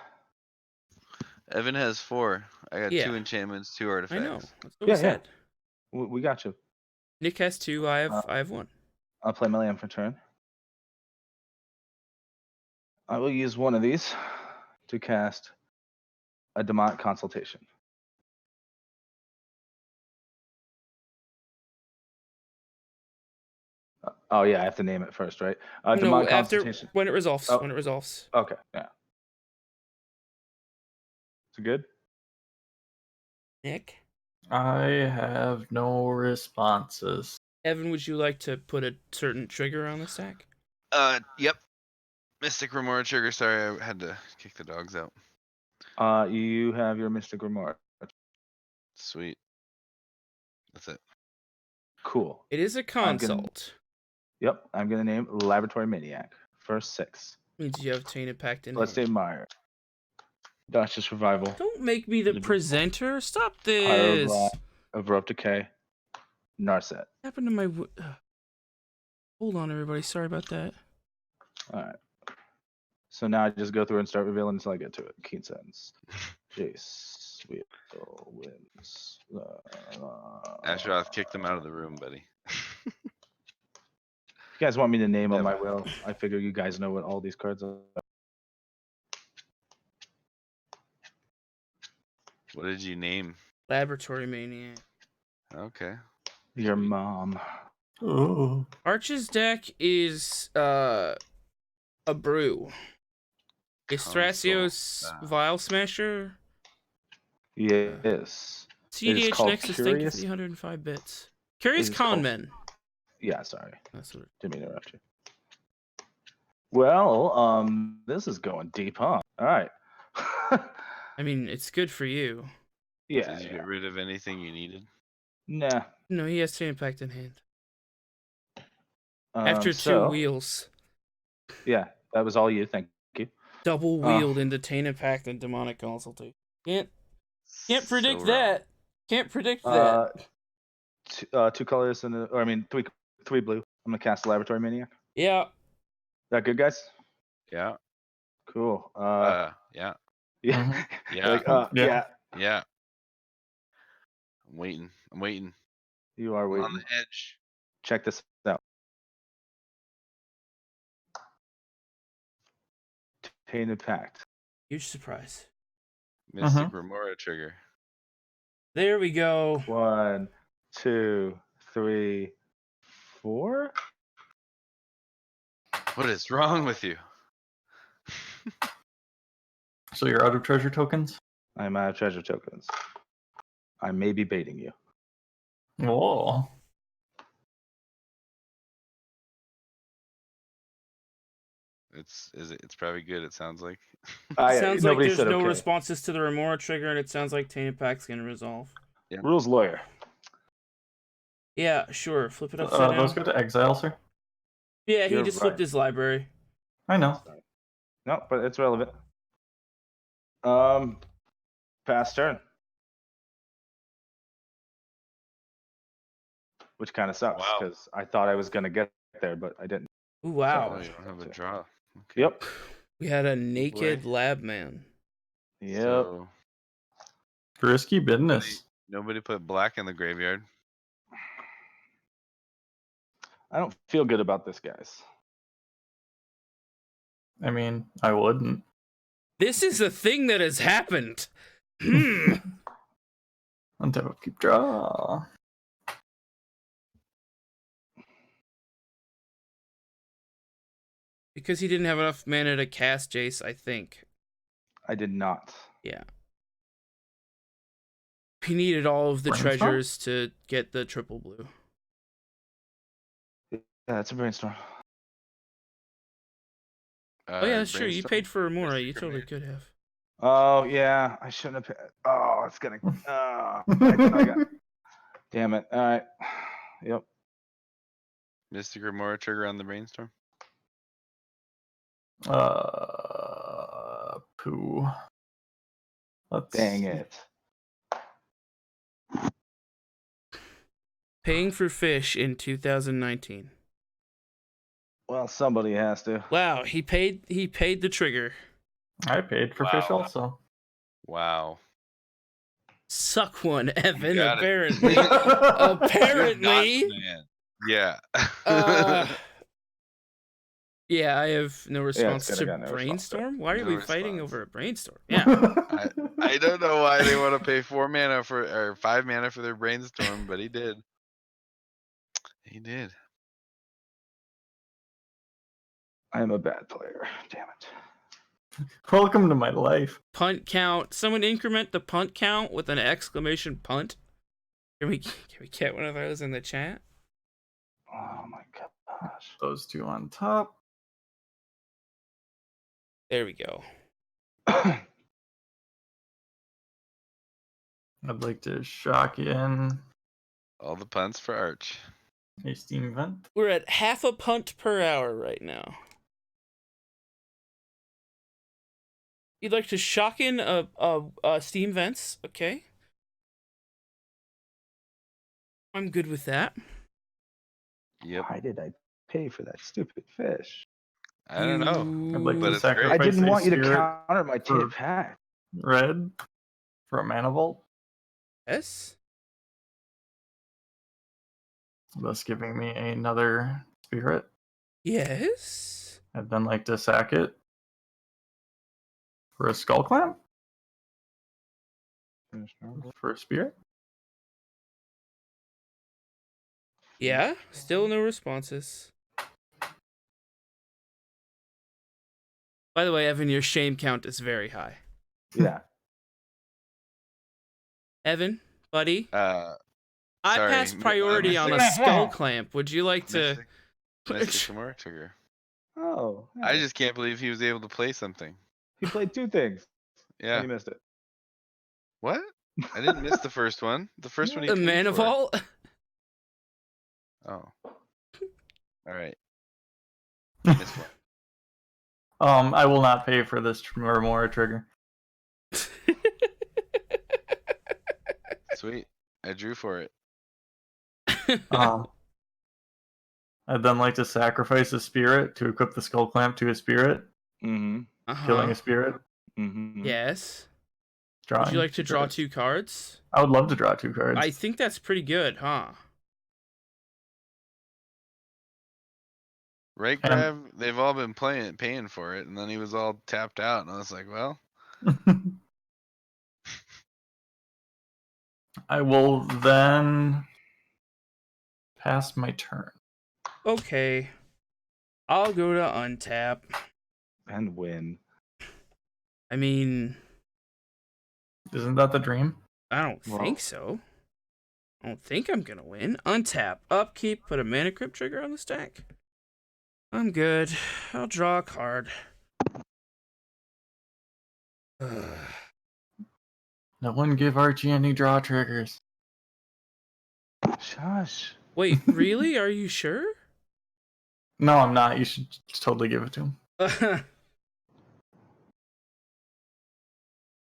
Evan has 4. I got Yeah. 2 enchantments, 2 I artifacts. know. That's what Yeah, we yeah. said. we got you. Nick has 2. I have 1. I'll play my land for turn. I will use one of these to cast a Demonic Consultation. Oh yeah, I have to name it first, right? No, Demonic after Consultation. when it resolves. Oh. When it resolves. Okay, yeah. Is it good? Nick. I have no responses. Evan, would you like to put a certain trigger on the stack? Yep. Mystic Remora trigger. Sorry, I had to kick the dogs out. You have your Mystic Remora. Sweet. That's it. Cool. It is a I'm gonna- consult. Yep, I'm gonna name Laboratory Maniac. First 6. Means you have Tainted Pact in Let's hand. name Meyer. Duchess Revival. Don't make me the Liber- presenter. Stop Pyroblast. this. Abrupt Decay. Narset. What happened to my... Hold on, everybody. Sorry about that. Alright. So now I just go through and start revealing until I get to it. Keen Sense. Jace. Vial wins. Asheroth kicked him out of the room, buddy. If you guys want me to name on my Never. will, I figure you guys know what all these cards are. What did you name? Laboratory Maniac. Okay. Your Sweet. mom. Oh. Arch's deck is a brew. Is Console. Thrasios Vial Smasher? Yes. CDH called Nexus, thank you for Curious- the 105 bits. Curious It is called- Conmen. Yeah, sorry. That's what Didn't mean to interrupt you. Well, this is going deep, huh? All right. I mean, it's good for you. yeah. Did you get rid of anything you needed? Nah. No, he has Tainted Pact in hand. After 2 so, wheels. Yeah, that was all you. Thank you. Double wheeled into Tainted Pact and Demonic Consultation. Can't predict So that. Can't predict that. 2 colors and three blue. I'm gonna cast Laboratory Maniac. Yeah. That good, guys? Yeah. Cool. Yeah. Yeah. Yeah. Like, Yeah. yeah. Yeah. I'm waiting. You are I'm waiting. on the edge. Check this out. Tainted Pact. Huge surprise. Mystic Remora trigger. There we go. 1, 2, 3, 4. What is wrong with you? So you're out of treasure tokens? I'm out of treasure tokens. I may be baiting you. Whoa. It's probably good, it sounds like. Sounds like nobody there's said no okay. responses to the Remora trigger, and it sounds like Tainted Pact's gonna resolve. Rules lawyer. Yeah, sure. Flip it upside down. Those go to exile, sir. Yeah, he You're just flipped right. his library. I know. No, but it's relevant. Pass turn. Which kind of sucks Wow. because I thought I was gonna get there, but I didn't. Ooh, wow. Oh, you don't have a draw. Okay. Yep. We had a naked lab man. Yep. So, Risky business. nobody put black in the graveyard. I don't feel good about this, guys. I mean, I wouldn't. This is a thing that has happened. Hmm. Untap, keep draw. Because he didn't have enough mana to cast Jace, I think. I did not. Yeah. He needed all of the Brainstorm? treasures to get the triple blue. Yeah, it's a brainstorm. Oh yeah, that's true. You Brainstorm? paid for Remora. Mystic You totally Remora. could have. Oh yeah, I shouldn't have. Oh, it's gonna. I got. Damn it. All right. Yep. Mystic Remora trigger on the brainstorm. Poo. Let's Dang it. Paying for fish in 2019. Well, somebody has to. Wow, he paid the trigger. I paid for fish Wow. also. Wow. Suck one, Evan, got it. apparently. You're Apparently. nuts, man. Yeah. Yeah, I have no response gonna to get no response. brainstorm. Why are No we fighting response. over a brainstorm? Yeah. I don't know why they want to pay 4 mana or 5 mana for their brainstorm, but he did. He did. I am a bad player. Damn it. Welcome to my life. Punt count. Someone increment the punt count with an exclamation punt. Can we get one of those in the chat? Oh my gosh. Those two on top. There we go. I'd like to shock in. All the punts for Arch. A steam vent. We're at half a punt per hour right now. You'd like to shock in a steam vents, okay? I'm good with that. Yep. Why did I pay for that stupid fish? I don't know. I'd like But to it's great. sacrifice I didn't a want you to spirit counter my for- tip hack. red for a mana vault, Yes. thus giving me another spirit. Yes. I'd then like to sack it for a skull clamp for a spirit. Yeah. Still no responses. By the way, Evan, your shame count is very high. Yeah. Evan, buddy, I Sorry, passed priority on a Mystic- skull clamp. Would you like to? Mystic Kimura trigger. Oh. I yeah. just can't believe he was able to play something. He played 2 things. Yeah. And you missed it. What? I didn't miss the first one. The first one he A paid mana for. vault? Oh. All right. Missed one. I will not pay for this Remora trigger. Sweet. I drew for it. Um, I'd then like to sacrifice a spirit to equip the skull clamp to a spirit, Mm-hmm. killing Uh-huh. a spirit. Mm-hmm. Yes. Drawing Would you like to draw cards. 2 cards? I would love to draw 2 cards. I think that's pretty good, huh? Right, Grab? They've all been paying for it, and then he was all tapped out, and I was like, well, I will then pass my turn. Okay. I'll go to untap. And win. I mean, Isn't that the dream? I don't Well- think so. I don't think I'm gonna win. Untap. Upkeep. Put a mana crypt trigger on the stack. I'm good. I'll draw a card. No one give Archie any draw triggers. Shush. Wait, really? Are you sure? No, I'm not. You should totally give it to him.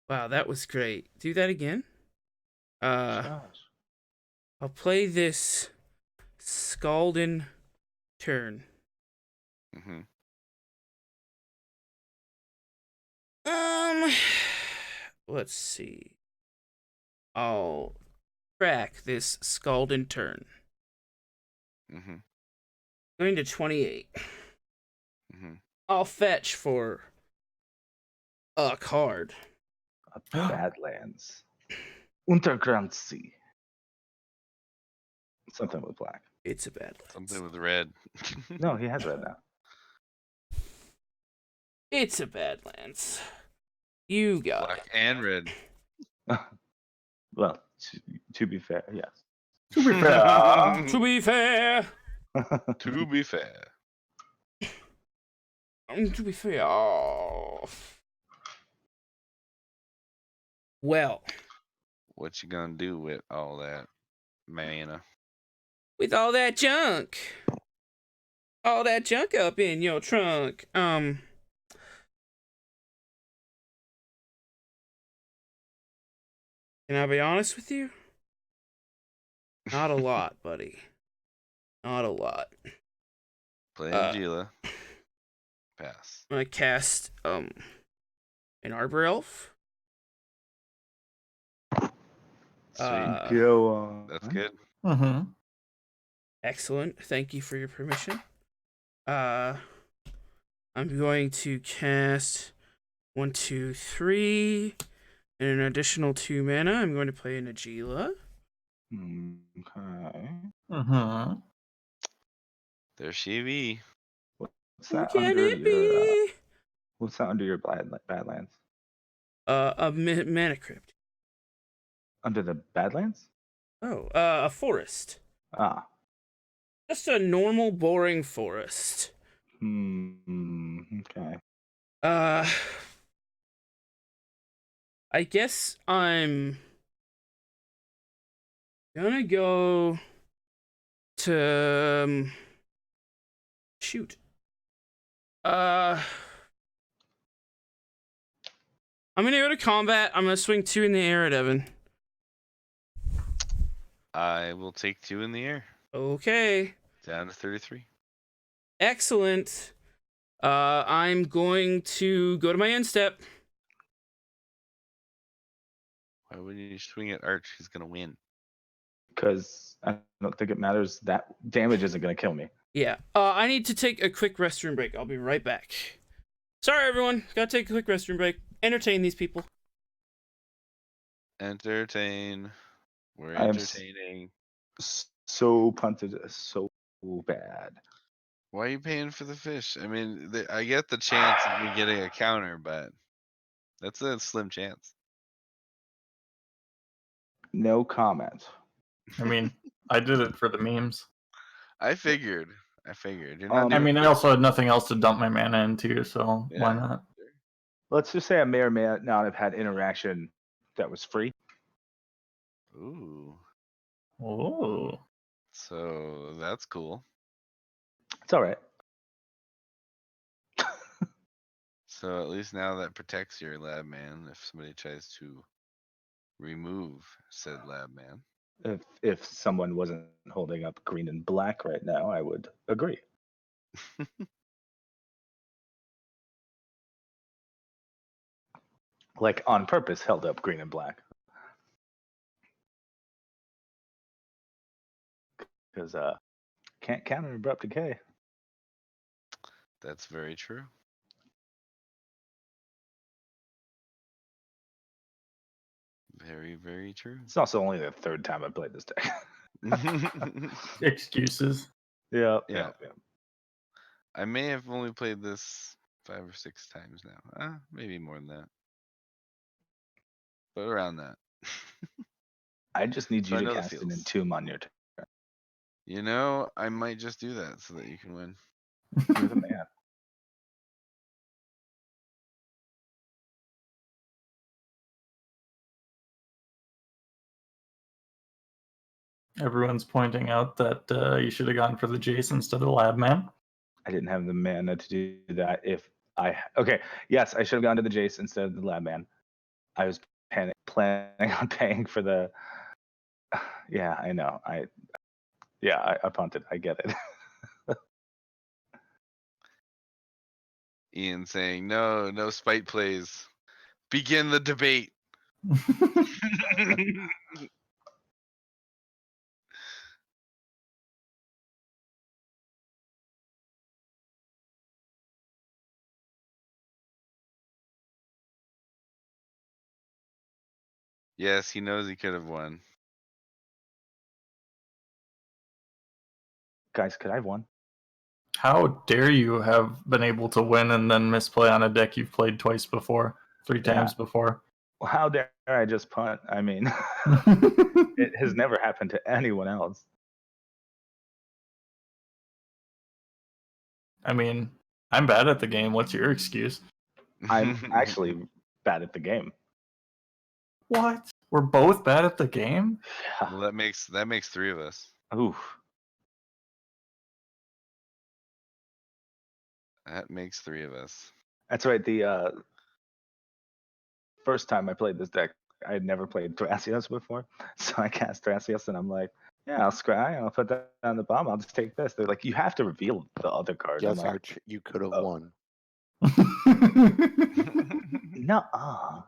Wow, that was great. Do that again. Shush. I'll play this Scaldin turn. hmm Let's see. I'll crack this Scaldin turn. hmm Going to 28. hmm I'll fetch for a card. Badlands. Untergrund Sea. Something with black. It's a bad lens. Something with red. No, he has red now. It's a Badlands. You got Black it. and red. Well, to be fair, yes. To be fair. To be fair. To be fair. To be fair. Oh. Well, What you gonna do with all that mana? with all that junk. All that junk up in your trunk. Can I be honest with you? Not a lot, buddy. Not a lot. Play Najeela. Pass. I'm gonna cast an Arbor Elf. Sweet. Go on. That's good. Mm-hmm. Excellent. Thank you for your permission. I'm going to cast 1, 2, 3, and an additional 2 mana. I'm going to play a Najeela. Okay. Mm-hmm. There's she be. What's Who that can under it your? be? What's that under your Badlands? A mana crypt. Under the Badlands? Oh, a forest. Ah. Just a normal, boring forest. Okay. I guess I'm Gonna go to shoot. I'm gonna go to combat. I'm gonna swing 2 in the air at Evan. I will take 2 in the air. Okay. Down to 33. Excellent. I'm going to go to my end step. Why wouldn't you swing at Arch? He's gonna win. Because I don't think it matters. That damage isn't going to kill me. Yeah. I need to take a quick restroom break. I'll be right back. Sorry, everyone. Gotta take a quick restroom break. Entertain these people. Entertain. We're I am entertaining. so punted, so bad. Why are you paying for the fish? I mean, I get the chance of me getting a counter, but that's a slim chance. No comment. I mean, I did it for the memes. I figured. You're not I I doing mean, I good. also had nothing else to dump my mana into, so why Yeah. not? Let's just say I may or may not have had interaction that was free. Ooh. Oh, So that's cool. It's all right. So at least now that protects your lab man if somebody tries to remove said lab man. If someone wasn't holding up green and black right now, I would agree. Like on purpose, held up green and black. Because can't counter abrupt decay. That's very true. Very, very true. It's also only the 3rd time I played this deck. excuses. Yeah. I may have only played this 5 or 6 times now. Maybe more than that. But around that. I just need So you I to know the cast an feels. Entomb on your turn. You know, I might just do that so that you can win. You're the man. Everyone's pointing out that you should have gone for the Jace instead of Lab Man. I didn't have the mana to do that. Yes, I should have gone to the Jace instead of the Lab Man. I was planning on paying for the. Yeah, I know. I punted. I get it. Ian saying, no spite plays. Begin the debate. Yes, he knows he could have won. Guys, could I have one? How dare you have been able to win and then misplay on a deck you've played twice before, 3 times before? Well, how dare I just punt? I mean, it has never happened to anyone else. I mean, I'm bad at the game. What's your excuse? I'm actually bad at the game. What? We're both bad at the game? Yeah. Well, that makes 3 of us. Oof. That makes 3 of us. That's right. The first time I played this deck, I had never played Thrasios before. So I cast Thrasios and I'm like, yeah, I'll scry. I'll put that on the bottom. I'll just take this. They're like, you have to reveal the other card. Yes, I'm like, Arch, you could have oh. won. Nuh-uh.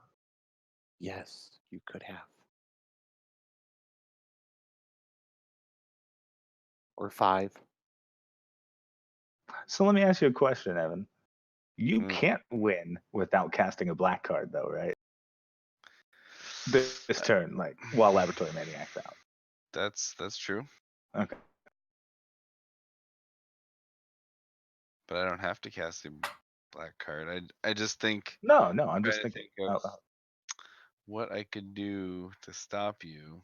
Yes, you could have. Or 5. So let me ask you a question, Evan. You Mm. can't win without casting a black card, though, right? This turn, like while Laboratory Maniac's out. That's true. Okay. But I don't have to cast a black card. I just think No, I'm just trying to thinking. think of out loud. what I could do to stop you.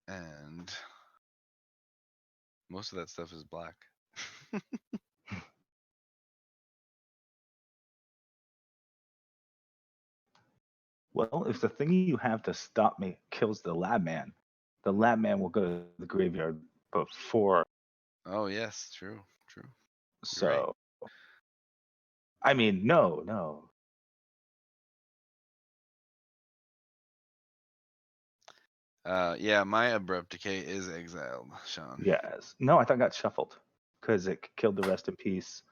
And most of that stuff is black. Well, if the thing you have to stop me kills the lab man will go to the graveyard before. Oh yes, true. You're right. So, I mean, no. Yeah, my abrupt decay is exiled, Sean. Yes. No, I thought it got shuffled because it killed the rest in peace.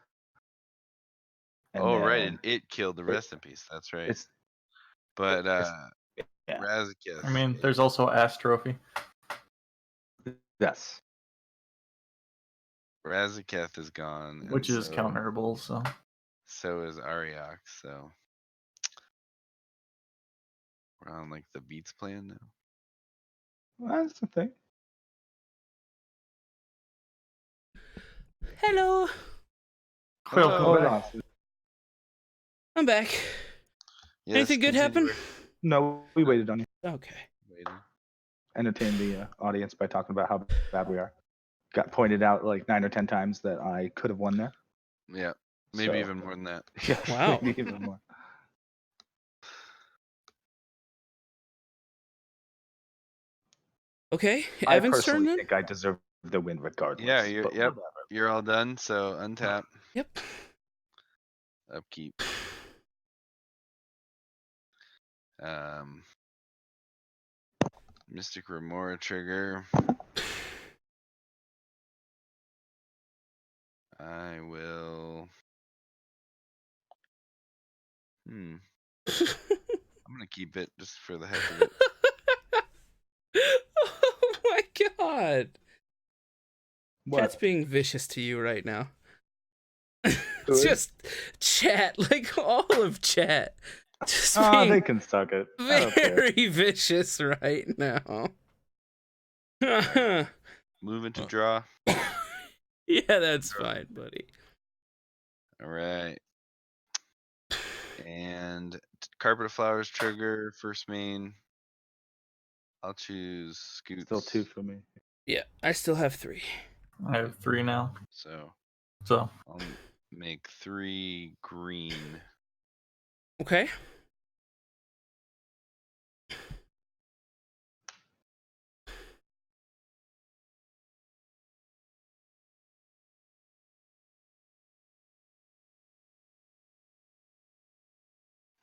And Oh right, then and it killed the rest in peace. That's right. It's But yeah. Razakats. I mean, there's also Astrophy. Yes. Razaketh is gone, and Which is so- counterable, so So is Ariok. So we're on like the beats plan now. Well, that's the thing. Hello. Welcome Hello. Hold back. on. I'm back. Yes, Anything good happen? No, we waited on you. Okay. Waiting. Entertain the audience by talking about how bad we are. Got pointed out like 9 or 10 times that I could have won there. Yeah, maybe So- even more than that. Yeah, Wow. maybe even more. Okay. I Evan's turn personally then? think I deserve the win regardless. Yeah, you're, but yep. whatever. You're all done. So untap, Yep. upkeep. Mystic Remora trigger. I will. I'm gonna keep it just for the heck of it. Oh my god. What? Chat's being vicious to you right now. Who It's is? just chat, like all of chat. Just Oh, being they can suck it. I don't care. very vicious right now. Yeah, Moving to draw. that's fine, buddy. All right. And Carpet of Flowers trigger, first main. I'll choose Scoots. Still 2 for me. Yeah, I still have 3. I have 3 now. So So I'll make 3 green. Okay.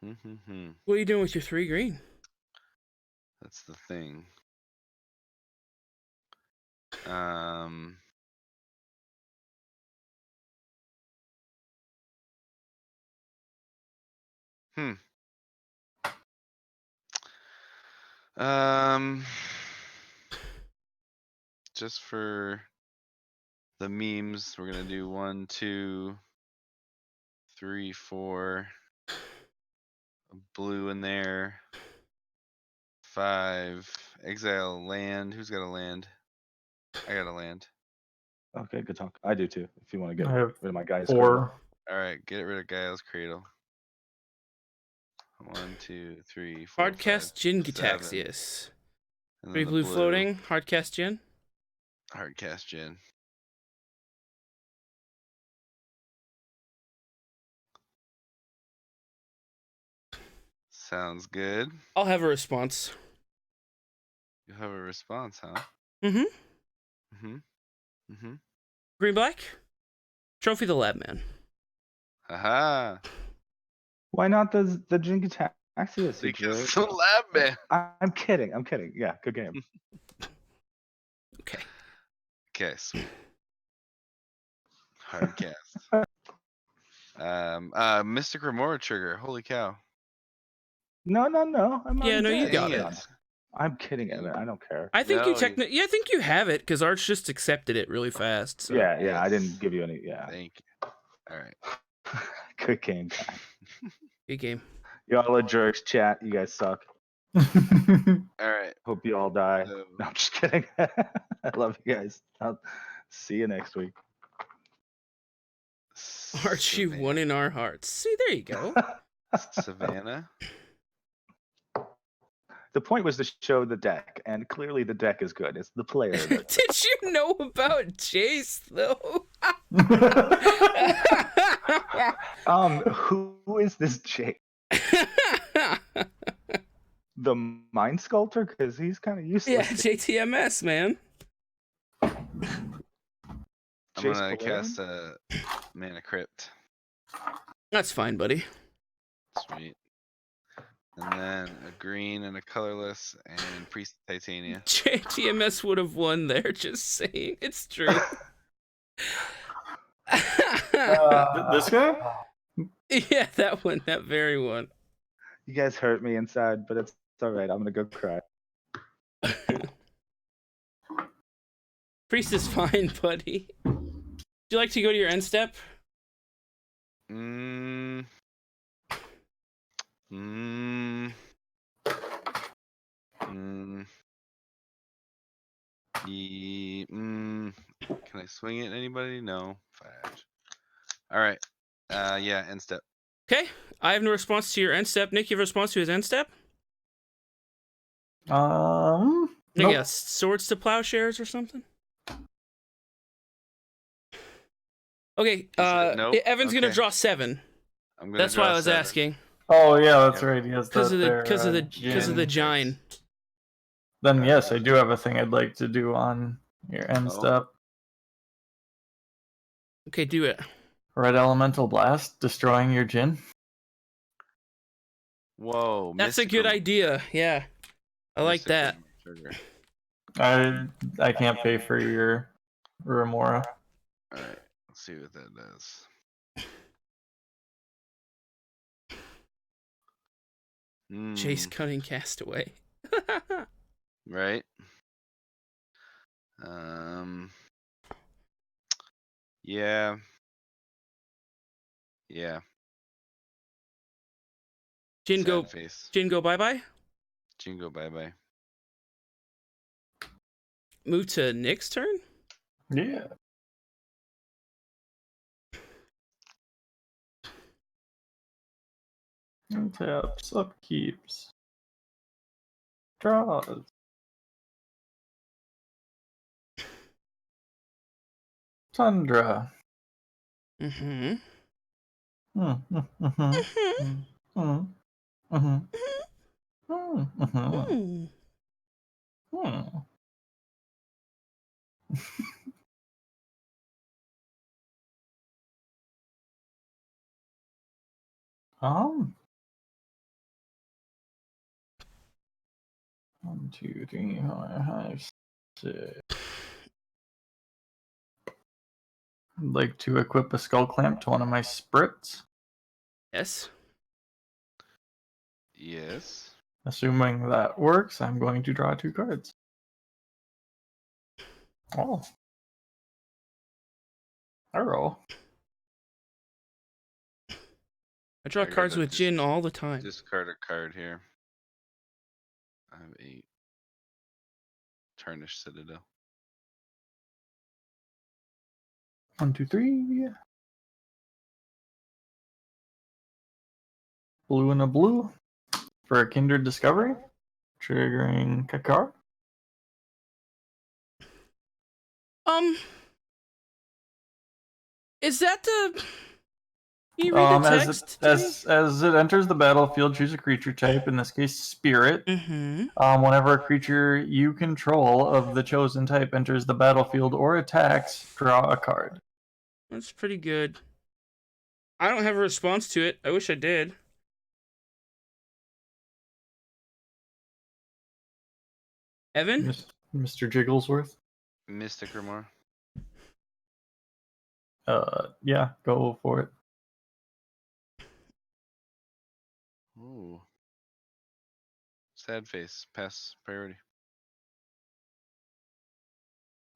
What are you doing with your 3 green? That's the thing. Um. Um. Just for the memes, we're gonna do 1, 2, 3, 4. A blue in there. 5. Exile land. Who's got a land? I got a land. Okay, good talk. I do too. If you want to get I have rid of my guys. 4. All right, get rid of Gael's Cradle. 1, 2, 3, 4. Hardcast Jin 7. Gitaxius. And 3 then the blue floating, Hardcast Jin. Hardcast Jin. Sounds good. I'll have a response. You have a response, huh? Mm-hmm. Green black. Trophy the Lab Man. Haha. Why not the Jinga Taxius? Because the lab man. I'm kidding. Yeah, good game. Okay. Okay, sweet. Hardcast. Mystic Remora trigger. Holy cow. No. I'm Yeah, no, you got Dang it. I'm kidding, Evan. I don't care. I think No, you I think you have it because Arch just accepted it really fast. So. Yeah. I Yes. didn't give you any. Yeah. Thank you. All right. Good game, guys. Good game. Y'all are jerks, chat. You guys suck. All right. Hope you all die. So, No, I'm just kidding. I love you guys. I'll see you next week. Archie won in our hearts. See, there you go. Savannah. The point was to show the deck, and clearly the deck is good. It's the player. Did you know about Jace though? Who is this Jake? the Mind Sculptor? Because he's kind of Yeah, useless. JTMS, man. I'm Chase gonna Balloon? cast a Mana Crypt. That's fine, buddy. Sweet. And then a green and a colorless and Priest Titania. JTMS would have won there, just saying. It's true. This guy? Yeah, that one. That very one. You guys hurt me inside, but it's alright. I'm gonna go cry. Priest is fine, buddy. Would you like to go to your end step? Mm. Mm. Mm. Can I swing it at anybody? No. Fudge. All right. Yeah, end step. Okay. I have no response to your end step. Nick, you have a response to his end step? Nope. Yeah, swords to plowshares or something? Okay, Nope. Evan's gonna Okay. draw 7. I'm gonna That's why draw I was 7. asking. Oh yeah, that's Yep. right. He has Because that of the there, because of the Jin. Gine. Then yes, I do have a thing I'd like to do on your end Oh. step. Okay, do it. Red Elemental Blast, destroying your Jin. Whoa. That's a good idea. Yeah. I like that. Trigger. I can't pay for your Remora. All right. Let's see what that does. Chase Cunning Castaway. Right. Yeah. Yeah. Jin go Sad face. bye bye. Jingo bye bye. Move to Nick's turn? Yeah. Taps, upkeeps. Draws. Tundra. Mm-hmm. Um. 1, 2, 3, 4, 5, 6. I'd like to equip a skull clamp to one of my sprits. Yes. Yes. Assuming that works, I'm going to draw 2 cards. Oh. Arrow. I draw I gotta cards with just Jin all the time. Discard a card here. I have 8. Tarnished Citadel. 1, 2, 3. Blue and a blue for a Kindred Discovery, triggering Kykar. Is that the... Can you read the text? As it enters the battlefield, choose a creature type, in this case spirit. Mm-hmm. Whenever a creature you control of the chosen type enters the battlefield or attacks, draw a card. That's pretty good. I don't have a response to it. I wish I did. Evan? Mr. Jigglesworth? Mystic Remora. Yeah, go for it. Ooh. Sad face. Pass priority.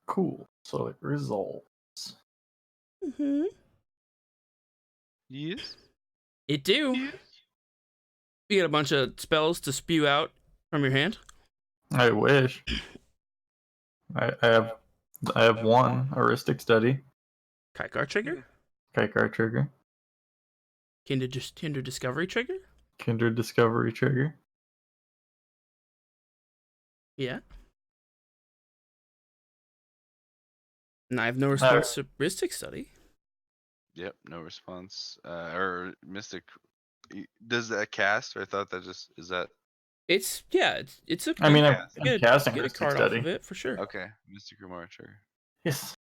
Cool. So it resolves. Mm-hmm. Yes. It do. You get a bunch of spells to spew out from your hand. I wish. I have 1 heuristic study. Kykar trigger. Kykar trigger. Kindred Discovery trigger. Kindred Discovery trigger. Yeah. And I have no response to Mystic Study. Yep. No response. Or Mystic. Does that cast? Or I thought that just is that It's it's a I mean, Yeah. I'm get casting a Mystic card off Study. of it for sure. Okay, Mystic Grimoire trigger. Yes.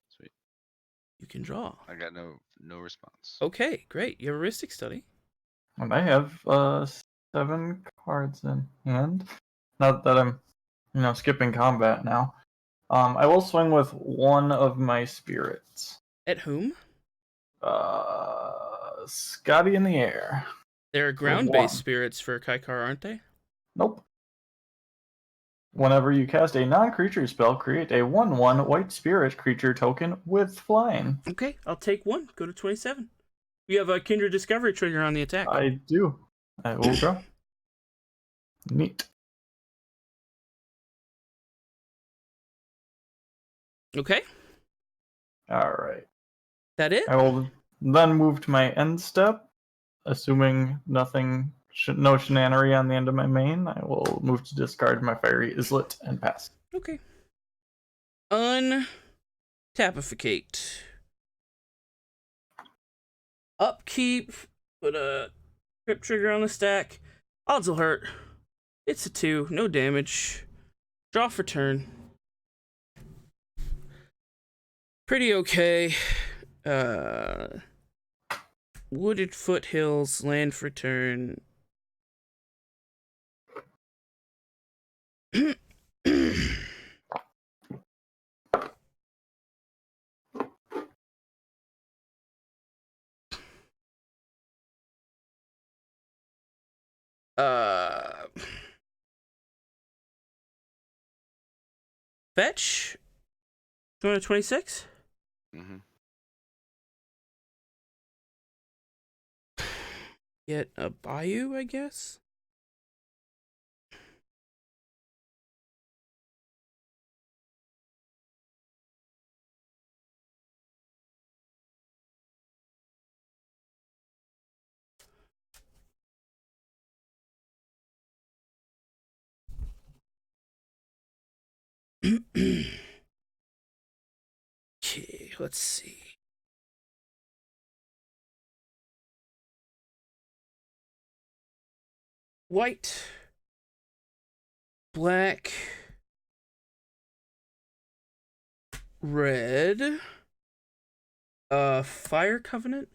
Sweet. You can draw. I got no response. Okay, great. You have a Ristic Study. And I have 7 cards in hand. Not that I'm, skipping combat now. I will swing with one of my spirits. At whom? Scotty in the air. They're one. ground-based spirits for Kykar, aren't they? Nope. Whenever you cast a non-creature spell, create a 1/1 white spirit creature token with flying. Okay, I'll take one. Go to 27. You have a Kindred Discovery trigger on the attack. I do. I will draw. Neat. Okay, Alright. that it? I will then move to my end step, assuming nothing, no shenanery on the end of my main. I will move to discard my Fiery Islet and pass. Okay. Untapificate. Upkeep. Put a Crypt trigger on the stack. Odds will hurt. It's a 2. No damage. Draw for turn. Pretty okay. Wooded foothills. Land for turn. Fetch. 226. Mm-hmm. Get a Bayou, I guess. Okay, let's see. White, black, red, Fire Covenant.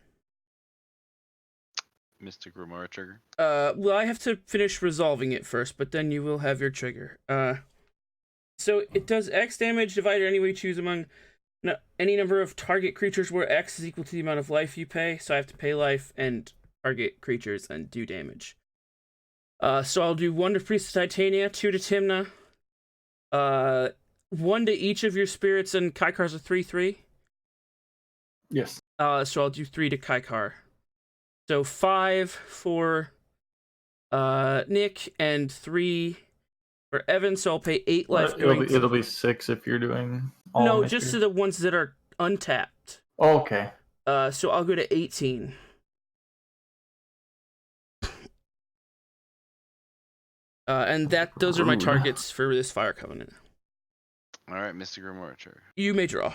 Mystic Grimoire trigger. Well, I have to finish resolving it first, but then you will have your trigger. So it does X damage divided any way you choose among any number of target creatures where X is equal to the amount of life you pay. So I have to pay life and target creatures and do damage. So I'll do 1 to Priest of Titania, 2 to Timna, 1 to each of your spirits, and Kykar's a 3/3. Yes. So I'll do 3 to Kykar. So 5 for Nick and 3 for Evan. So I'll pay 8 life. It'll be 6 if you're doing all. No, just to the ones that are untapped. Oh, okay. So I'll go to 18. And those are my Rude. targets for this Fire Covenant. All right, Mystic Grimoire trigger. You may draw.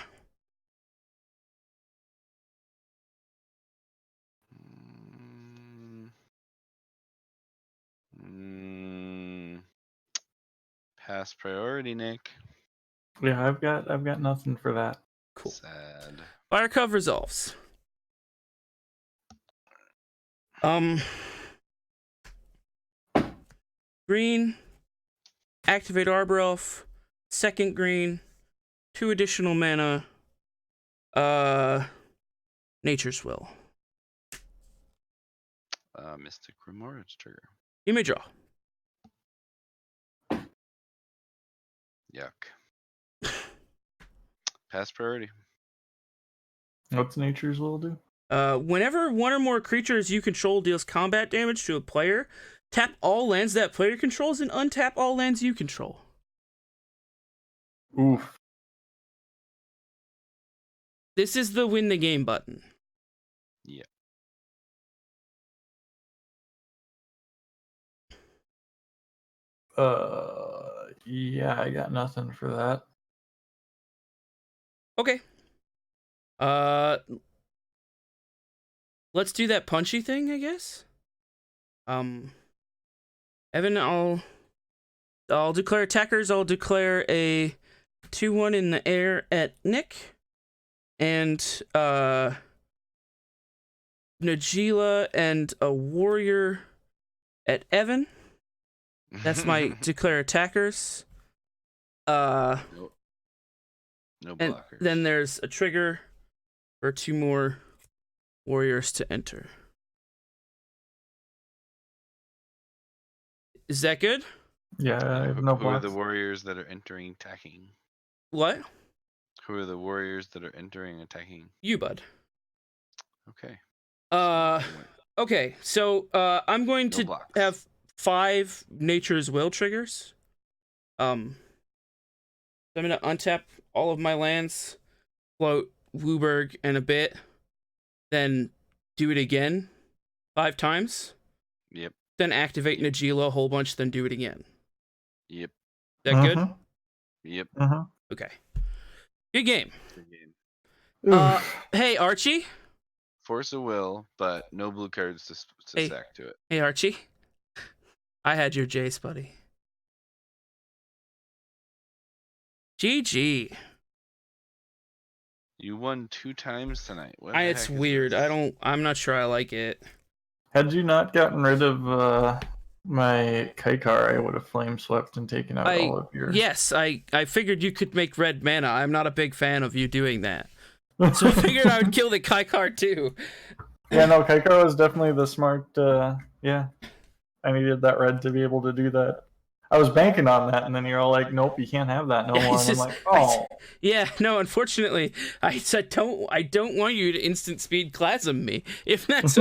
Pass priority, Nick. Yeah, I've got nothing for that. Cool. Sad. Fire Cove resolves. Green. Activate Arbor Elf. 2nd green. 2 additional mana. Nature's Will. Mystic Grimoire trigger. You may draw. Yuck. Pass priority. What's Nature's Will do? Whenever one or more creatures you control deals combat damage to a player, tap all lands that player controls and untap all lands you control. Oof. This is the win the game button. Yeah. Yeah, I got nothing for that. Okay. Let's do that punchy thing, I guess. Evan, I'll declare attackers. I'll declare a 2-1 in the air at Nick. And Najeela and a warrior at Evan. That's my declare attackers. Nope. No And blockers. then there's a trigger for 2 more warriors to enter. Is that good? Yeah, I have no Who are the blocks. warriors that are entering attacking? What? Who are the warriors that are entering attacking? You, bud. Okay. Okay, so I'm going No to blocks. have 5 Nature's Will triggers. I'm gonna untap all of my lands, float Wooburg and a bit, then do it again 5 times. Yep. Then activate Najeela a whole bunch, then do it again. Yep. Is that good? Yep. Okay. Good game. Good game. Hey Archie. Force of will, but no blue cards to Hey. stack to it. Hey Archie. I had your Jace, buddy. GG. You won 2 times tonight. What the It's heck is weird. this? I'm not sure I like it. Had you not gotten rid of my Kykar, I would have flame swept and taken out all of your. Yes, I figured you could make red mana. I'm not a big fan of you doing that. So I figured I would kill the Kykar too. Yeah, no, Kykar was definitely the smart. Yeah, I needed that red to be able to do that. I was banking on that, and then you're all like, "Nope, you can't have that no more." It's And I'm just- like, "Oh." Yeah, no, unfortunately, I said I don't want you to instant speed Clasm me. If that's